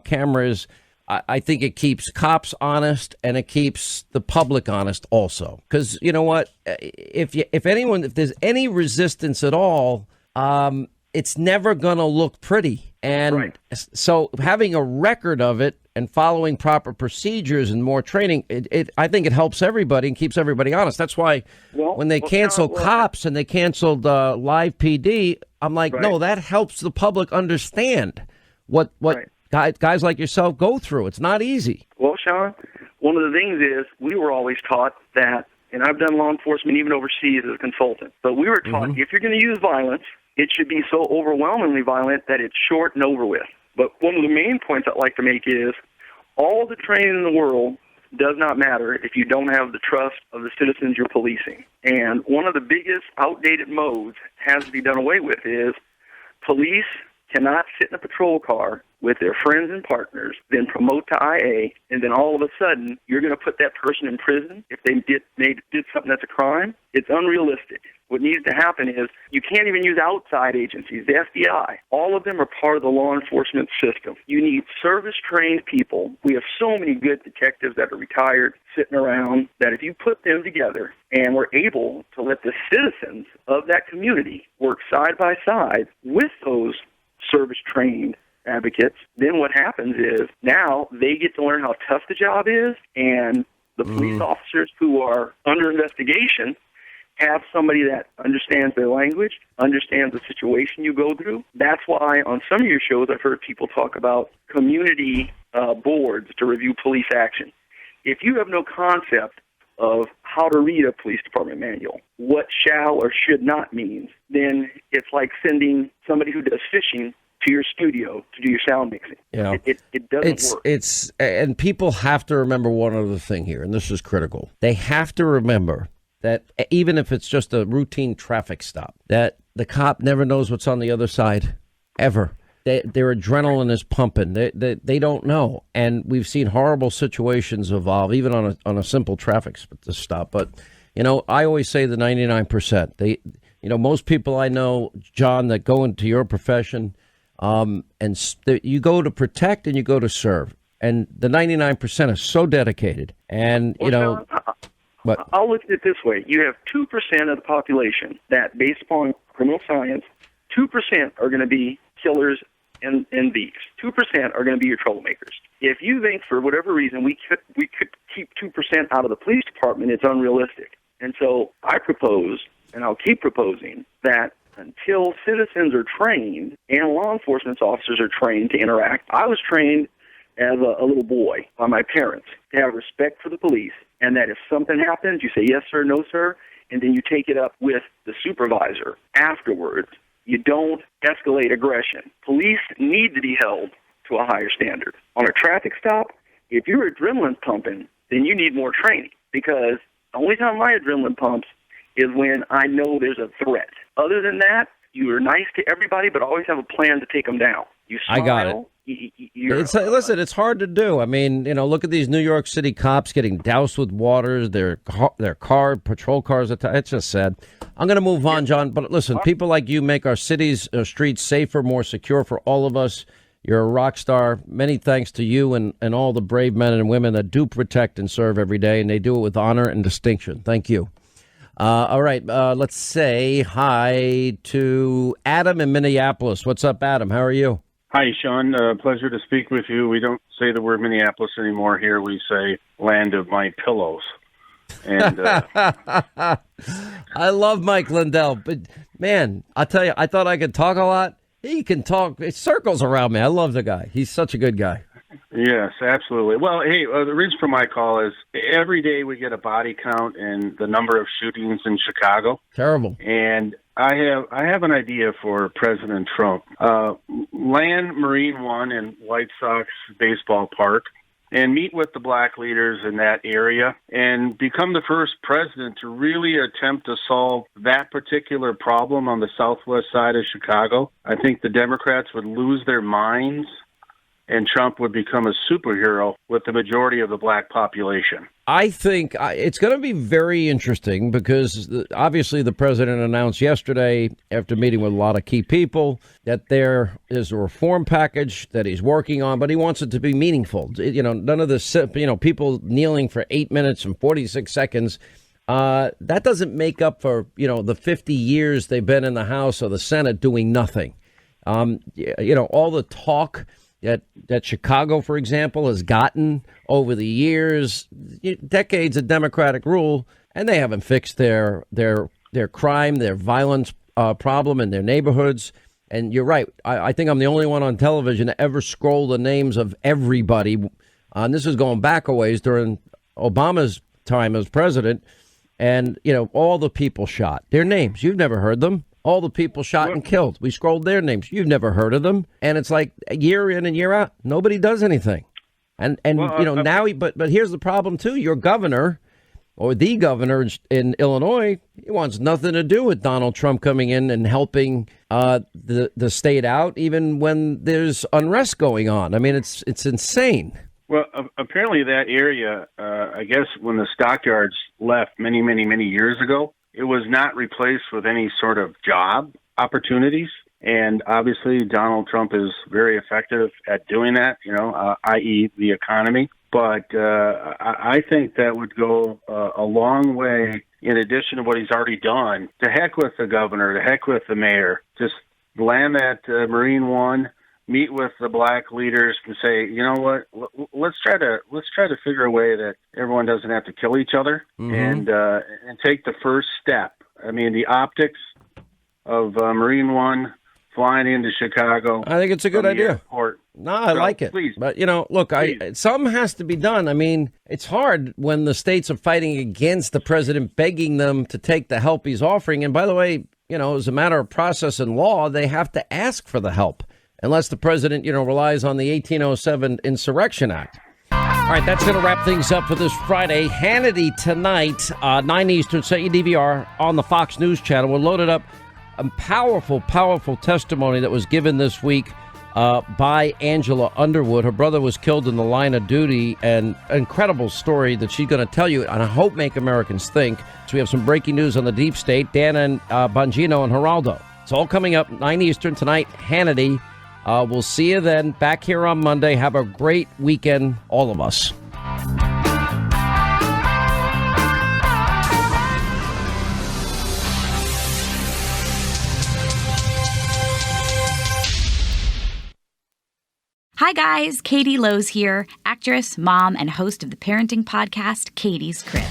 cameras. I think it keeps cops honest, and it keeps the public honest also. Because you know what? If there's any resistance at all, it's never going to look pretty. And so having a record of it and following proper procedures and more training, I think it helps everybody and keeps everybody honest. That's why when they canceled cops and they canceled live PD, I'm like, no, that helps the public understand what guys like yourself go through. It's not easy. Well, Sean, one of the things is we were always taught that, and I've done law enforcement even overseas as a consultant, but we were taught if you're going to use violence, it should be so overwhelmingly violent that it's short and over with. But one of the main points I'd like to make is all the training in the world does not matter if you don't have the trust of the citizens you're policing. And one of the biggest outdated modes has to be done away with is police cannot sit in a patrol car with their friends and partners, then promote to IA, and then all of a sudden you're going to put that person in prison if they did something that's a crime. It's unrealistic. What needs to happen is you can't even use outside agencies, the FBI. All of them are part of the law enforcement system. You need service-trained people. We have so many good detectives that are retired sitting around that if you put them together and we're able to let the citizens of that community work side by side with those service-trained advocates, then what happens is now they get to learn how tough the job is, and the police officers who are under investigation have somebody that understands their language, understands the situation you go through. That's why on some of your shows I've heard people talk about community boards to review police action. If you have no concept of how to read a police department manual, what shall or should not means, then it's like sending somebody who does fishing to your studio to do your sound mixing. Yeah. It doesn't work. And people have to remember one other thing here, and this is critical. They have to remember that even if it's just a routine traffic stop, that the cop never knows what's on the other side, ever. Their adrenaline is pumping. They don't know. And we've seen horrible situations evolve, even on a simple traffic stop. But, I always say the 99%. Most people I know, John, that go into your profession, you go to protect and you go to serve. And the 99% is so dedicated. And, John, I'll look at it this way. You have 2% of the population that, based upon criminal science, 2% are going to be killers and thieves. 2% are going to be your troublemakers. If you think, for whatever reason, we could keep 2% out of the police department, it's unrealistic. And so I propose, and I'll keep proposing, that until citizens are trained and law enforcement officers are trained to interact. I was trained as a little boy by my parents to have respect for the police, and that if something happens, you say, yes, sir, no, sir, and then you take it up with the supervisor afterwards. You don't escalate aggression. Police need to be held to a higher standard. On a traffic stop, if you're adrenaline pumping, then you need more training, because the only time my adrenaline pumps is when I know there's a threat. Other than that, you are nice to everybody, but always have a plan to take them down. You smile. I got it. Listen, it's hard to do. I mean, look at these New York City cops getting doused with waters, their patrol cars. It's just sad. I'm going to move on, John. But listen, people like you make our cities, our streets safer, more secure for all of us. You're a rock star. Many thanks to you and all the brave men and women that do protect and serve every day, and they do it with honor and distinction. Thank you. All right, let's say hi to Adam in Minneapolis. What's up, Adam? How are you? Hi, Sean. Pleasure to speak with you. We don't say the word Minneapolis anymore here. We say land of my pillows. And I love Mike Lindell, but man, I'll tell you, I thought I could talk a lot. He can talk. It circles around me. I love the guy. He's such a good guy. Yes, absolutely. Well, hey, the reason for my call is every day we get a body count and the number of shootings in Chicago. Terrible. And I have an idea for President Trump. Land Marine One in White Sox baseball park and meet with the black leaders in that area and become the first president to really attempt to solve that particular problem on the southwest side of Chicago. I think the Democrats would lose their minds and Trump would become a superhero with the majority of the black population. I think it's going to be very interesting because obviously the president announced yesterday, after meeting with a lot of key people, that there is a reform package that he's working on, but he wants it to be meaningful. You know, none of this, people kneeling for 8 minutes and 46 seconds. That doesn't make up for, the 50 years they've been in the House or the Senate doing nothing. All the talk that Chicago, for example, has gotten over the years, decades of Democratic rule, and they haven't fixed their crime, their violence problem in their neighborhoods. And you're right. I think I'm the only one on television to ever scroll the names of everybody. And this is going back a ways during Obama's time as president. And, all the people shot, their names. You've never heard them. All the people shot and killed. We scrolled their names. You've never heard of them. And it's like year in and year out, nobody does anything. And now, but here's the problem, too. Your governor or the governor in Illinois, he wants nothing to do with Donald Trump coming in and helping the state out, even when there's unrest going on. I mean, it's insane. Well, apparently that area, I guess when the stockyards left many, many, many years ago, it was not replaced with any sort of job opportunities. And obviously, Donald Trump is very effective at doing that, i.e. the economy. But I think that would go a long way in addition to what he's already done. To heck with the governor, to heck with the mayor. Just land that Marine One, meet with the black leaders and say, you know what, let's try to figure a way that everyone doesn't have to kill each other, and take the first step. I mean, the optics of Marine One flying into Chicago. I think it's a good idea. Airport. No, I like it. Please. But, look, something has to be done. I mean, it's hard when the states are fighting against the president, begging them to take the help he's offering. And by the way, as a matter of process and law, they have to ask for the help. Unless the president, relies on the 1807 Insurrection Act. All right, that's going to wrap things up for this Friday. Hannity tonight, 9 Eastern, set your DVR on the Fox News channel. We're loaded up a powerful, powerful testimony that was given this week by Angela Underwood. Her brother was killed in the line of duty, and an incredible story that she's going to tell you, and I hope make Americans think. So we have some breaking news on the deep state, Dan and Bongino and Geraldo. It's all coming up 9 Eastern tonight, Hannity. We'll see you then back here on Monday. Have a great weekend, all of us. Hi guys, Katie Lowe's here, actress, mom, and host of the parenting podcast, Katie's Crib,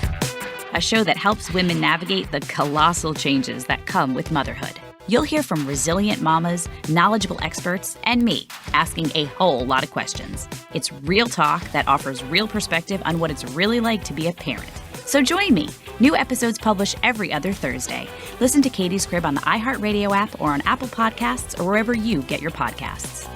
a show that helps women navigate the colossal changes that come with motherhood. You'll hear from resilient mamas, knowledgeable experts, and me asking a whole lot of questions. It's real talk that offers real perspective on what it's really like to be a parent. So join me. New episodes publish every other Thursday. Listen to Katie's Crib on the iHeartRadio app or on Apple Podcasts or wherever you get your podcasts.